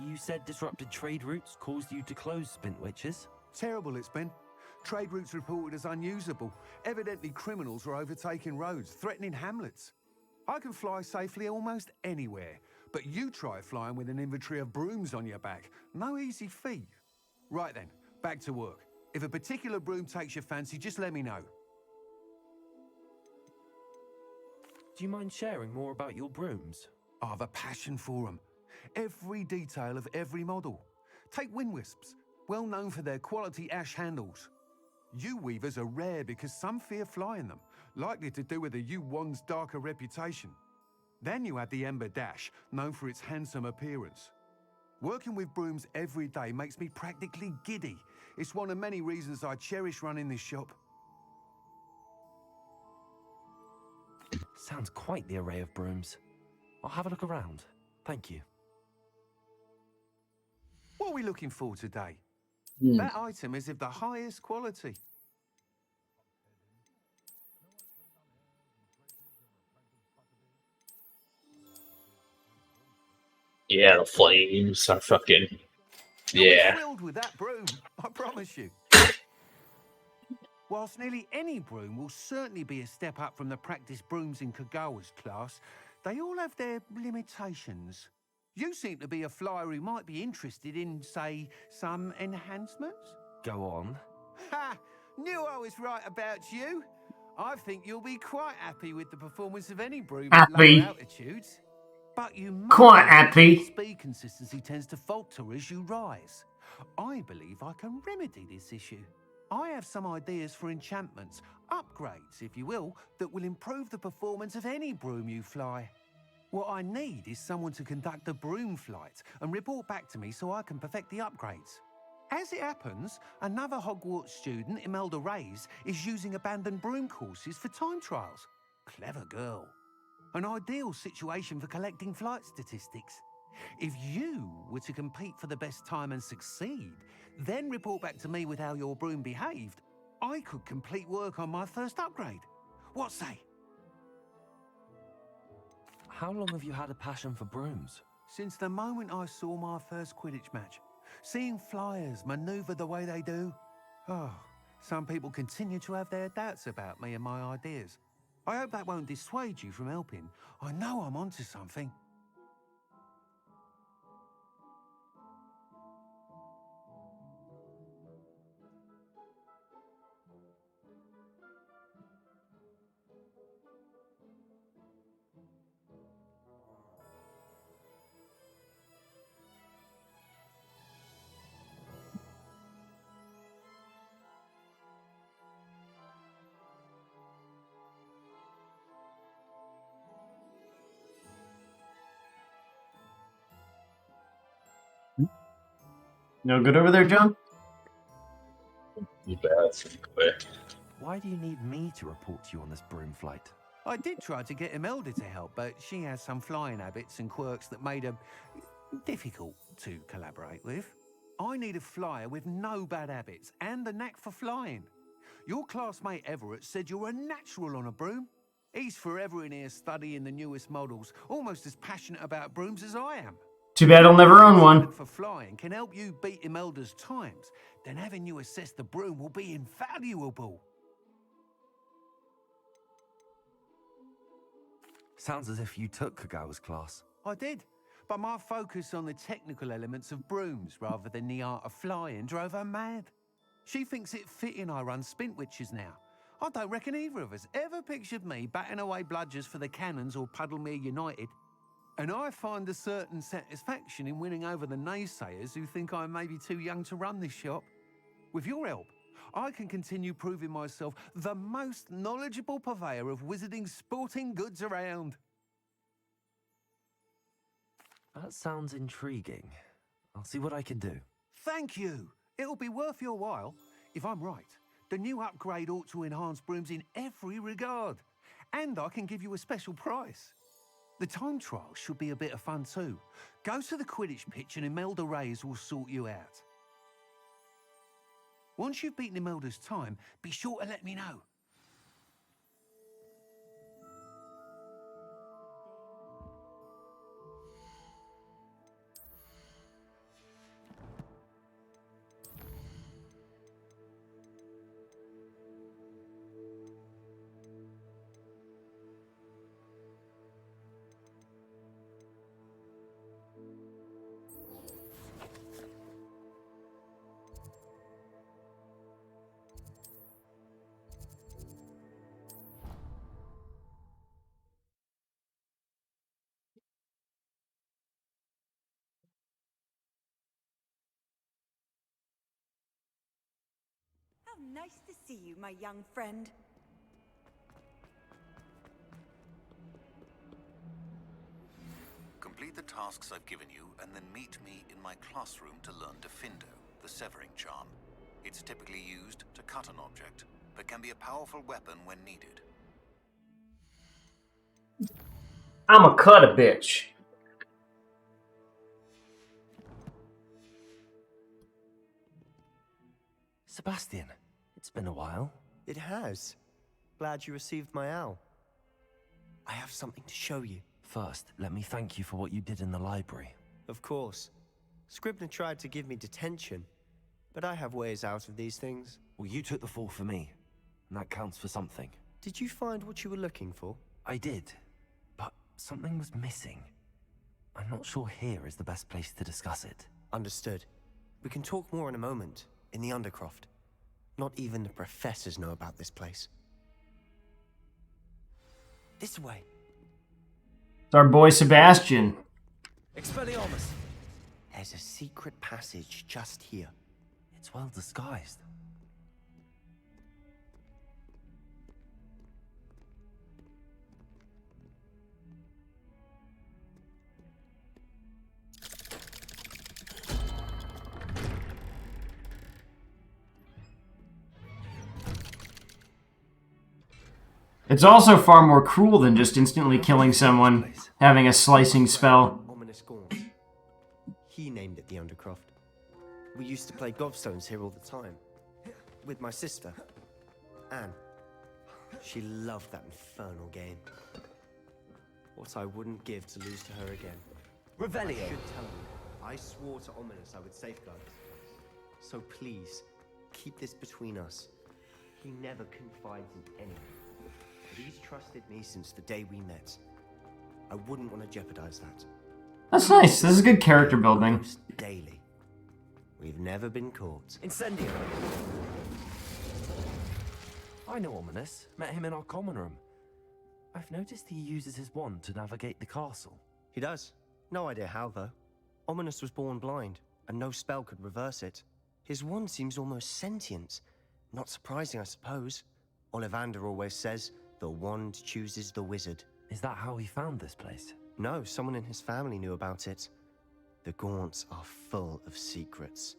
You said disrupted trade routes caused you to close Spintwitches? Terrible it's been. Trade routes reported as unusable. Evidently criminals are overtaking roads, threatening hamlets. I can fly safely almost anywhere, but you try flying with an inventory of brooms on your back. No easy feat. Right then, back to work. If a particular broom takes your fancy, just let me know. Do you mind sharing more about your brooms? I have a passion for them. Every detail of every model. Take Wind Wisps, well known for their quality ash handles. U-weavers are rare because some fear flying them, likely to do with the U-wand's darker reputation. Then you had the Ember Dash, known for its handsome appearance. Working with brooms every day makes me practically giddy. It's one of many reasons I cherish running this shop. Sounds quite the array of brooms. I'll have a look around. Thank you. What are we looking for today? Hmm. That item is of the highest quality. Yeah, the flames are fucking... You'll be Yeah. thrilled with that broom, I promise you. Whilst nearly any broom will certainly be a step up from the practice brooms in Kagawa's class, they all have their limitations. You seem to be a flyer who might be interested in, say, some enhancements? Go on. Ha! Knew I was right about you. I think you'll be quite happy with the performance of any broom at Happy. lower altitudes. But you must Quite know happy. that speed consistency tends to falter as you rise. I believe I can remedy this issue. I have some ideas for enchantments, upgrades, if you will, that will improve the performance of any broom you fly. What I need is someone to conduct a broom flight and report back to me so I can perfect the upgrades. As it happens, another Hogwarts student, Imelda Reyes, is using abandoned broom courses for time trials. Clever girl. An ideal situation for collecting flight statistics. If you were to compete for the best time and succeed, then report back to me with how your broom behaved, I could complete work on my first upgrade. What say? How long have you had a passion for brooms? Since the moment I saw my first Quidditch match. Seeing flyers maneuver the way they do. Oh, some people continue to have their doubts about me and my ideas. I hope that won't dissuade you from helping. I know I'm onto something. No good over there, John? Why do you need me to report to you on this broom flight? I did try to get Imelda to help, but she has some flying habits and quirks that made her difficult to collaborate with. I need a flyer with no bad habits and the knack for flying. Your classmate Everett said you're a natural on a broom. He's forever in here studying the newest models, almost as passionate about brooms as I am. Too bad I'll never own one. For flying can help you beat Imelda's times, then having you assess the broom will be invaluable. Sounds as if you took Kagawa's class. I did, but my focus on the technical elements of brooms rather than the art of flying drove her mad. She thinks it fitting I run Spintwitches now. I don't reckon either of us ever pictured me batting away bludgers for the Cannons or Puddlemere United. And I find a certain satisfaction in winning over the naysayers who think I may be too young to run this shop. With your help, I can continue proving myself the most knowledgeable purveyor of wizarding sporting goods around. That sounds intriguing. I'll see what I can do. Thank you. It'll be worth your while. If I'm right, the new upgrade ought to enhance brooms in every regard. And I can give you a special price. The time trial should be a bit of fun too. Go to the Quidditch pitch and Imelda Reyes will sort you out. Once you've beaten Imelda's time, be sure to let me know. How nice to see you, my young friend. Complete the tasks I've given you, and then meet me in my classroom to learn Diffindo, the severing charm. It's typically used to cut an object, but can be a powerful weapon when needed. I'ma cut a bitch. Sebastian, it's been a while. It has. Glad you received my owl. I have something to show you. First, let me thank you for what you did in the library. Of course. Scribner tried to give me detention, but I have ways out of these things. Well, you took the fall for me, and that counts for something. Did you find what you were looking for? I did, but something was missing. I'm not sure here is the best place to discuss it. Understood. We can talk more in a moment, in the Undercroft. Not even the professors know about this place. This way. It's our boy Sebastian. Expelliarmus! There's a secret passage just here. It's well disguised. It's also far more cruel than just instantly killing someone, having a slicing spell. Ominous Gaunt. He named it the Undercroft. We used to play gobstones here all the time. With my sister, Anne. She loved that infernal game. What I wouldn't give to lose to her again. Revelio. I should tell you, I swore to Ominous I would safeguard it. So please, keep this between us. He never confides in anyone. He's trusted me since the day we met. I wouldn't want to jeopardize that. That's nice. This is good character building. Daily. We've never been caught. Incendio! I know Ominous. Met him in our common room. I've noticed he uses his wand to navigate the castle. He does. No idea how, though. Ominous was born blind, and no spell could reverse it. His wand seems almost sentient. Not surprising, I suppose. Ollivander always says, the wand chooses the wizard. Is that how he found this place? No, someone in his family knew about it. The Gaunts are full of secrets.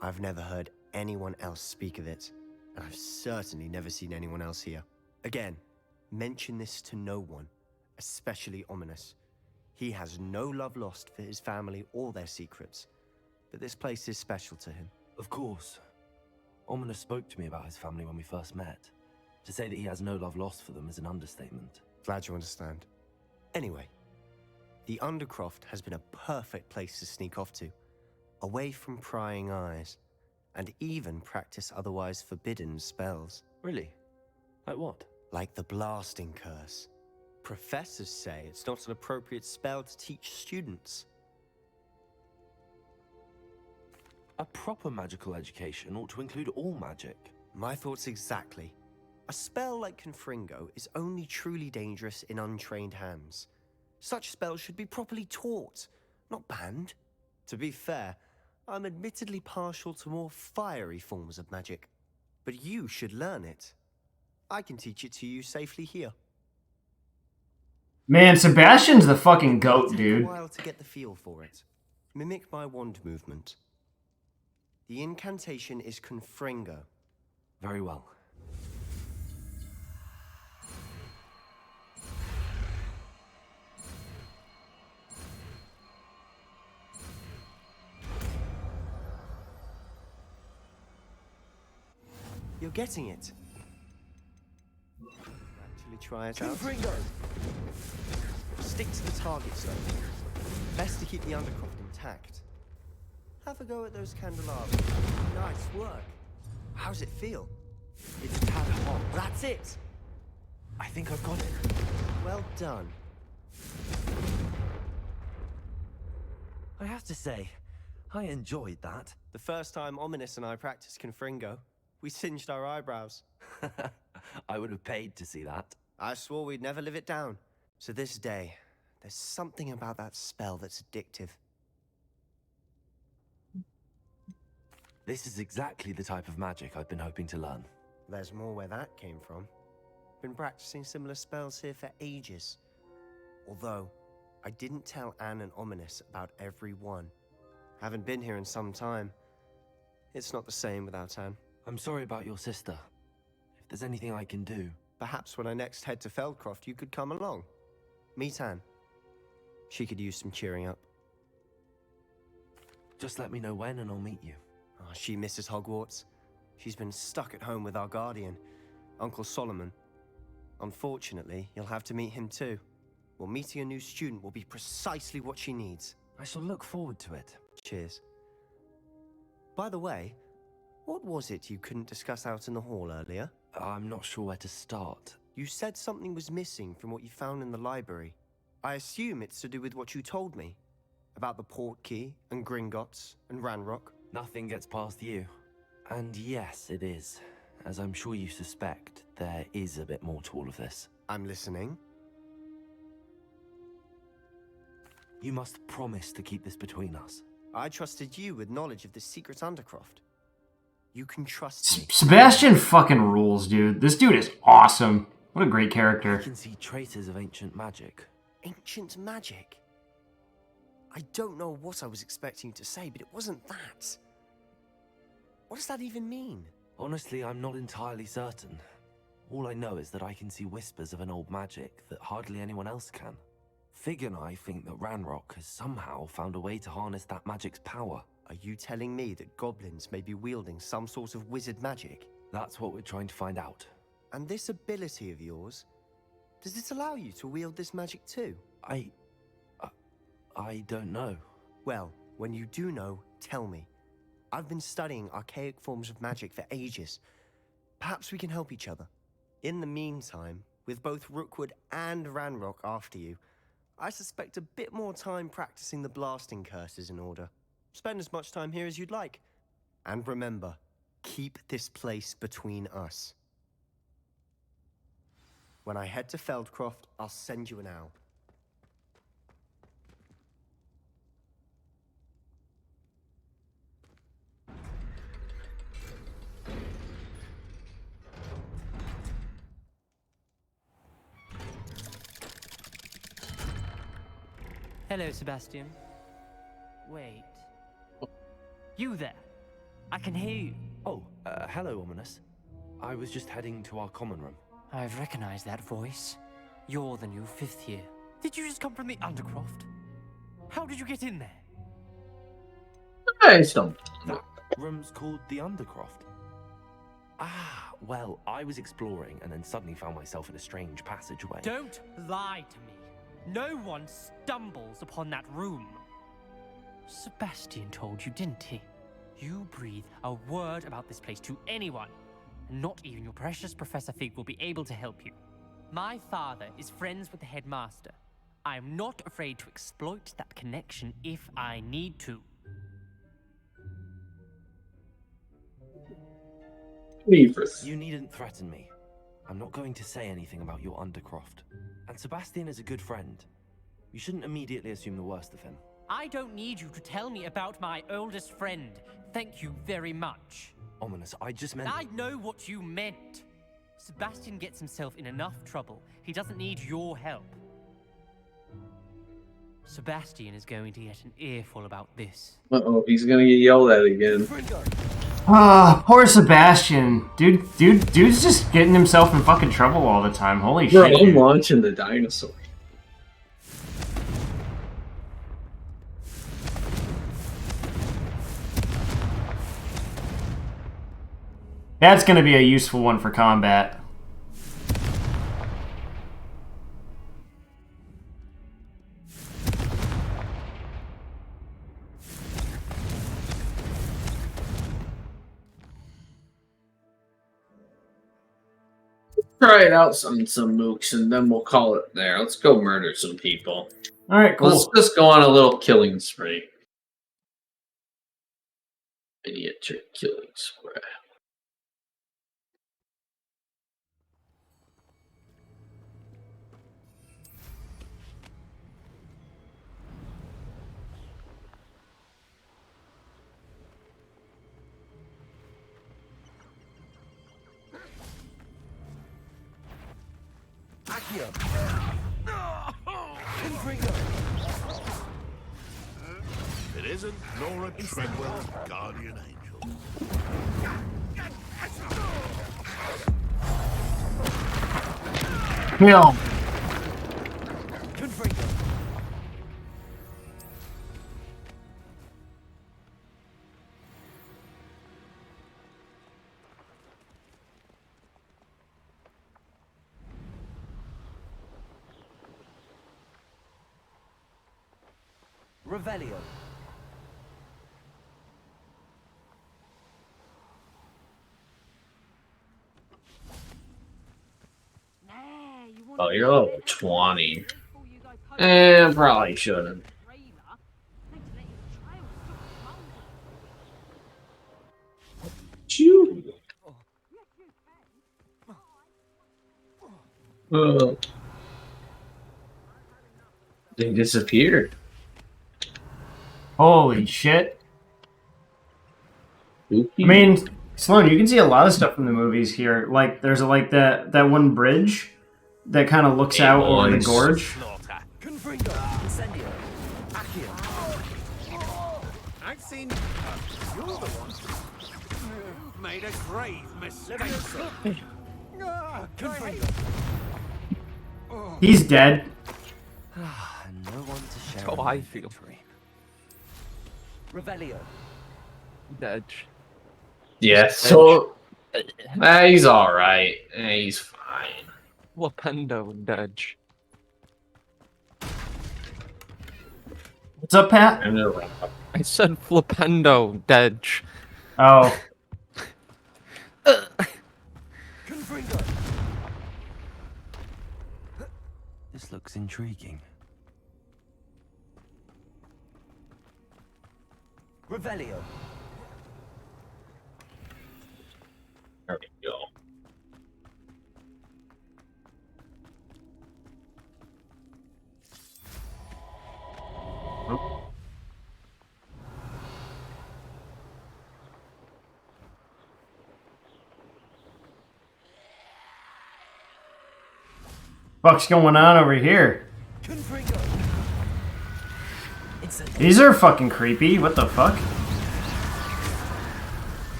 I've never heard anyone else speak of it, and I've certainly never seen anyone else here. Again, mention this to no one, especially Ominous. He has no love lost for his family or their secrets, but this place is special to him. Of course. Ominous spoke to me about his family when we first met. To say that he has no love lost for them is an understatement. Glad you understand. Anyway, the Undercroft has been a perfect place to sneak off to, away from prying eyes, and even practice otherwise forbidden spells. Really? Like what? Like the Blasting Curse. Professors say it's not an appropriate spell to teach students. A proper magical education ought to include all magic. My thoughts exactly. A spell like Confringo is only truly dangerous in untrained hands. Such spells should be properly taught, not banned. To be fair, I'm admittedly partial to more fiery forms of magic, but you should learn it. I can teach it to you safely here. Man, Sebastian's the fucking goat, Take dude. a while to get the feel for it. Mimic my wand movement. The incantation is Confringo. Very well. You're getting it. Actually try it out. Confringo! Stick to the target zone. Best to keep the undercroft intact. Have a go at those candelabras. Nice work. How's it feel? It's tad hot. That's it! I think I've got it. Well done. I have to say, I enjoyed that. The first time Ominous and I practiced Confringo, we singed our eyebrows. I would have paid to see that. I swore we'd never live it down. So this day, there's something about that spell that's addictive. This is exactly the type of magic I've been hoping to learn. There's more where that came from. Been practicing similar spells here for ages. Although, I didn't tell Anne and Ominous about every one. Haven't been here in some time. It's not the same without Anne. I'm sorry about your sister. If there's anything I can do... Perhaps when I next head to Feldcroft, you could come along. Meet Anne. She could use some cheering up. Just let me know when and I'll meet you. Oh, she misses Hogwarts. She's been stuck at home with our guardian, Uncle Solomon. Unfortunately, you'll have to meet him too. Well, meeting a new student will be precisely what she needs. I shall look forward to it. Cheers. By the way, what was it you couldn't discuss out in the hall earlier? I'm not sure where to start. You said something was missing from what you found in the library. I assume it's to do with what you told me. About the port key, and Gringotts, and Ranrock. Nothing gets past you. And yes, it is. As I'm sure you suspect, there is a bit more to all of this. I'm listening. You must promise to keep this between us. I trusted you with knowledge of the secret Undercroft. You can trust me. Sebastian fucking rules, dude. This dude is awesome. What a great character. I can see traces of ancient magic. Ancient magic? I don't know what I was expecting to say, but it wasn't that. What does that even mean? Honestly, I'm not entirely certain. All I know is that I can see whispers of an old magic that hardly anyone else can. Fig and I think that Ranrock has somehow found a way to harness that magic's power. Are you telling me that goblins may be wielding some sort of wizard magic? That's what we're trying to find out. And this ability of yours, does it allow you to wield this magic too? I don't know. Well, when you do know, tell me. I've been studying archaic forms of magic for ages. Perhaps we can help each other. In the meantime, with both Rookwood and Ranrock after you, I suspect a bit more time practicing the blasting curse is in order. Spend as much time here as you'd like. And remember, keep this place between us. When I head to Feldcroft, I'll send you an owl. Hello, Sebastian. Wait. You there? I can hear you. Oh, hello, Ominous. I was just heading to our common room. I've recognized that voice. You're the new 5th year. Did you just come from the Undercroft? How did you get in there? That room's called the Undercroft. Ah, well, I was exploring and then suddenly found myself in a strange passageway. Don't lie to me. No one stumbles upon that room. Sebastian told you, didn't he? You breathe a word about this place to anyone, and not even your precious Professor Fig will be able to help you. My father is friends with the headmaster. I'm not afraid to exploit that connection if I need to. You needn't threaten me. I'm not going to say anything about your Undercroft. And Sebastian is a good friend. You shouldn't immediately assume the worst of him. I don't need you to tell me about my oldest friend. Thank you very much. Ominous, I just meant... I know what you meant. Sebastian gets himself in enough trouble. He doesn't need your help. Sebastian is going to get an earful about this. Uh-oh, he's gonna get yelled at again. Ah, poor Sebastian. Dude's just getting himself in fucking trouble all the time. Holy Bro, shit. I'm Dude. launching the dinosaur. That's gonna be a useful one for combat. Try it out on some mooks and then we'll call it there. Let's go murder some people. Alright, cool. Let's just go on a little killing spree. Miniature killing spree. Accio. It isn't Nora Treadwell's guardian angel. Kill. Revelio. Oh, you're level 20. Probably shouldn't. Shoo. Oh. They disappeared. Holy shit. Spooky. I mean, Sloan, you can see a lot of stuff from the movies here. Like, there's like that one bridge that kind of looks out over the gorge. I've seen you're the one made a grave mistake. He's dead. No one to share. That's how I feel. Revelio. Dead. Yeah, so he's alright. He's fine. Flipendo Dodge. What's up, Pat? I said Flipendo Dodge. Oh. This looks intriguing. Revelio. There we go. What's going on over here? These are fucking creepy. What the fuck?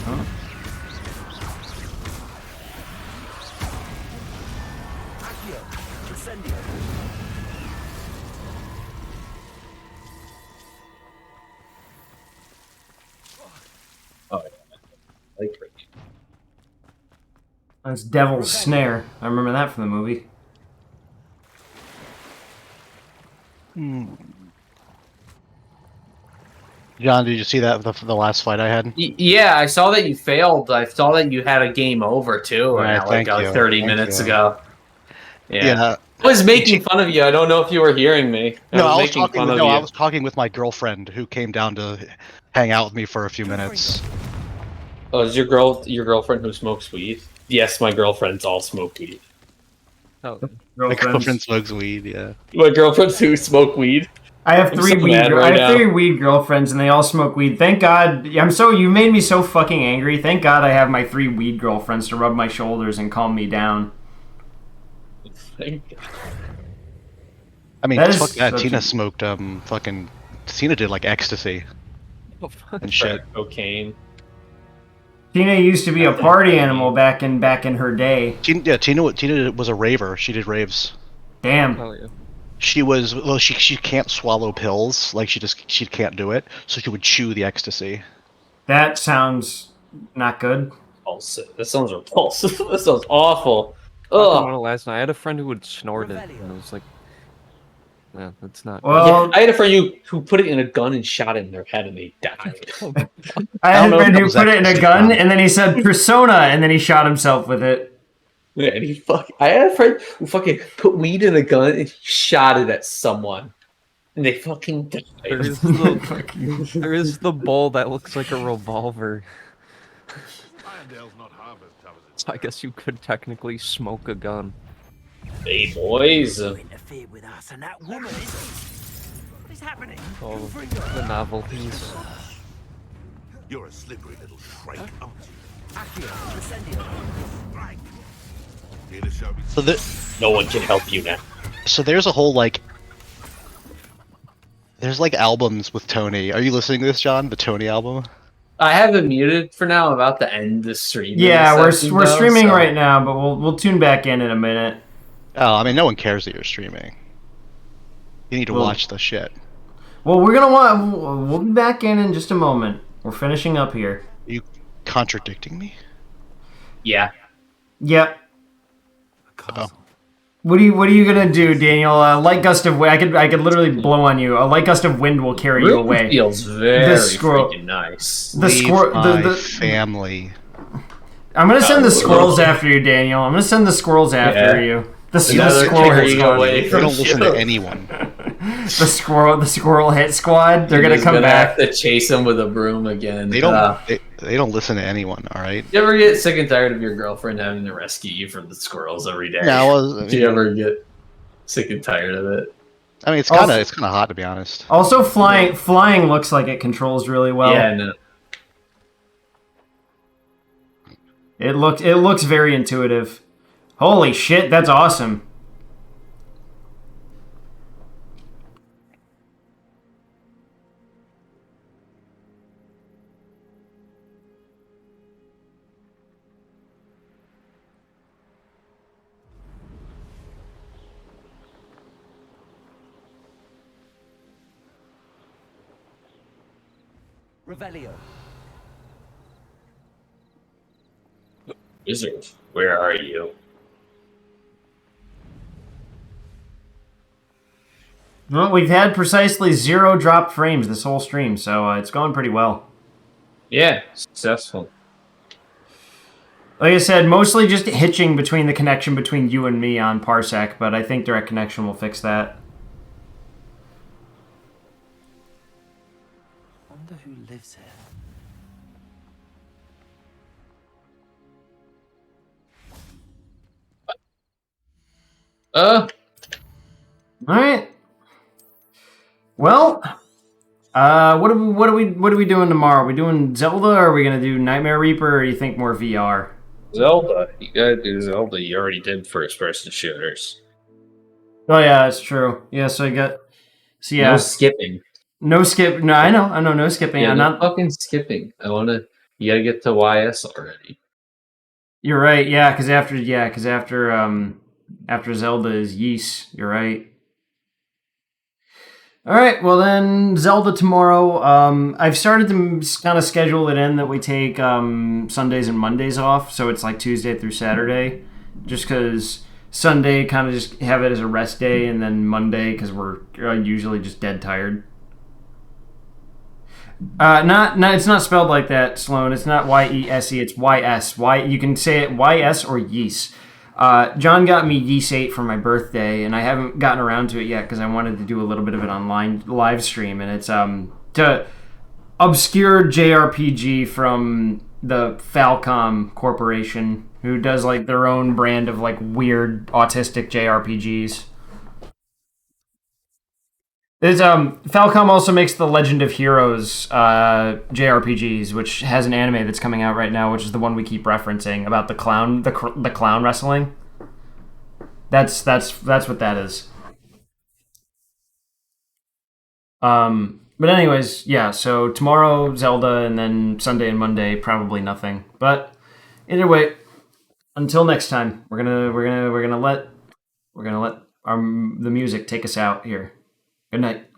Huh? Oh, yeah. Like That's Devil's Snare. I remember that from the movie. John, did you see that the last fight I had? Yeah, I saw that you failed. I saw that you had a game over too, Right, like thank you. 30 Thank minutes you. ago. Yeah. Yeah. I was making fun of you. I don't know if you were hearing me. I was making talking. fun of No, you. I was talking with my girlfriend who came down to hang out with me for a few minutes. Oh, is your girlfriend who smokes weed? Yes, my girlfriends all smoke weed. Oh, My girlfriend smokes weed. Yeah. My girlfriends who smoke weed. I have I'm three so weed. mad I right have now. 3 weed girlfriends, and they all smoke weed. Thank God. You made me so fucking angry. Thank God I have my 3 weed girlfriends to rub my shoulders and calm me down. I mean, That is fuck that. such Tina a- smoked Tina did like ecstasy and shit. Cocaine. Tina used to be a That's party insane. animal back in her day. Tina was a raver. She did raves. Damn. Hell yeah. She can't swallow pills. Like she can't do it. So she would chew the ecstasy. That sounds not good. Repulsive. That sounds repulsive. That sounds awful. Talking Ugh. about it last night. I had a friend who would snort it, and it was like, yeah, that's not. Well, I had a friend who put it in a gun and shot it in their head and they died. I had a friend who was put it in a ecstasy, gun, John. and then he said persona, and then he shot himself with it. Yeah, and I had a friend who fucking put weed in a gun and shot it at someone. And they fucking died. There is the bowl that looks like a revolver. So I guess you could technically smoke a gun. Hey, boys. Interfere with us and that woman. What is happening? Oh, the novelties. You're a slippery little shrike, aren't you? Here to show me. So no one can help you now. So there's a whole there's albums with Tony. Are you listening to this, John? The Tony album? I have it muted for now. I'm about to end the stream. Yeah, we're streaming right now, but we'll tune back in a minute. Oh, I mean, no one cares that you're streaming. You need to Well- watch the shit. Well, we'll be back in just a moment. We're finishing up here. Are you contradicting me? Yeah. Yep. Oh. What are you gonna do, Daniel? A light gust of wind. I could literally blow on you. A light gust of wind will carry you away. Feels very squirrel- freaking nice. The squirrel. My family. I'm gonna send the squirrels after you, Daniel. I'm gonna send the squirrels after you. The squirrel hit squad. They don't listen to anyone. The squirrel hit squad. They're gonna come back. Have to chase him with a broom again. They don't. They don't listen to anyone. All right. You ever get sick and tired of your girlfriend having to rescue you from the squirrels every day? Yeah, Do you ever get sick and tired of it? I mean, it's kind of hot, to be honest. Also, flying looks like it controls really well. Yeah, no. It looks very intuitive. Holy shit, that's awesome. Revelio. Wizard, where are you? Well, we've had precisely 0 dropped frames this whole stream, so it's going pretty well. Yeah, successful. Like I said, mostly just hitching between the connection between you and me on Parsec, but I think direct connection will fix that. Wonder who lives here. All right. Well, what are we doing tomorrow? Are we doing Zelda, or are we gonna do Nightmare Reaper, or you think more VR? Zelda. You gotta do Zelda. You already did first-person shooters. Oh yeah, that's true. Yeah, so I got. So yeah, No skipping. No skip. No, I know, no skipping. Yeah, I'm no not fucking skipping. You gotta get to YS already. You're right. Yeah, because after Zelda is Ys. You're right. All right. Well then, Zelda tomorrow. I've started to kind of schedule it in that we take Sundays and Mondays off, so it's like Tuesday through Saturday, just because Sunday kind of just have it as a rest day, and then Monday because we're usually just dead tired. No, it's not spelled like that, Sloan. It's not Y-E-S-E, it's Y-S. You can say it Y-S or Yeast. John got me Yeast 8 for my birthday, and I haven't gotten around to it yet because I wanted to do a little bit of it online live stream, and it's to obscure JRPG from the Falcom Corporation, who does like their own brand of like weird autistic JRPGs. There's Falcom also makes the Legend of Heroes JRPGs, which has an anime that's coming out right now, which is the one we keep referencing about the clown wrestling. That's what that is. But anyways, yeah. So tomorrow Zelda, and then Sunday and Monday probably nothing. But either way, until next time, we're gonna let the music take us out here. Good night.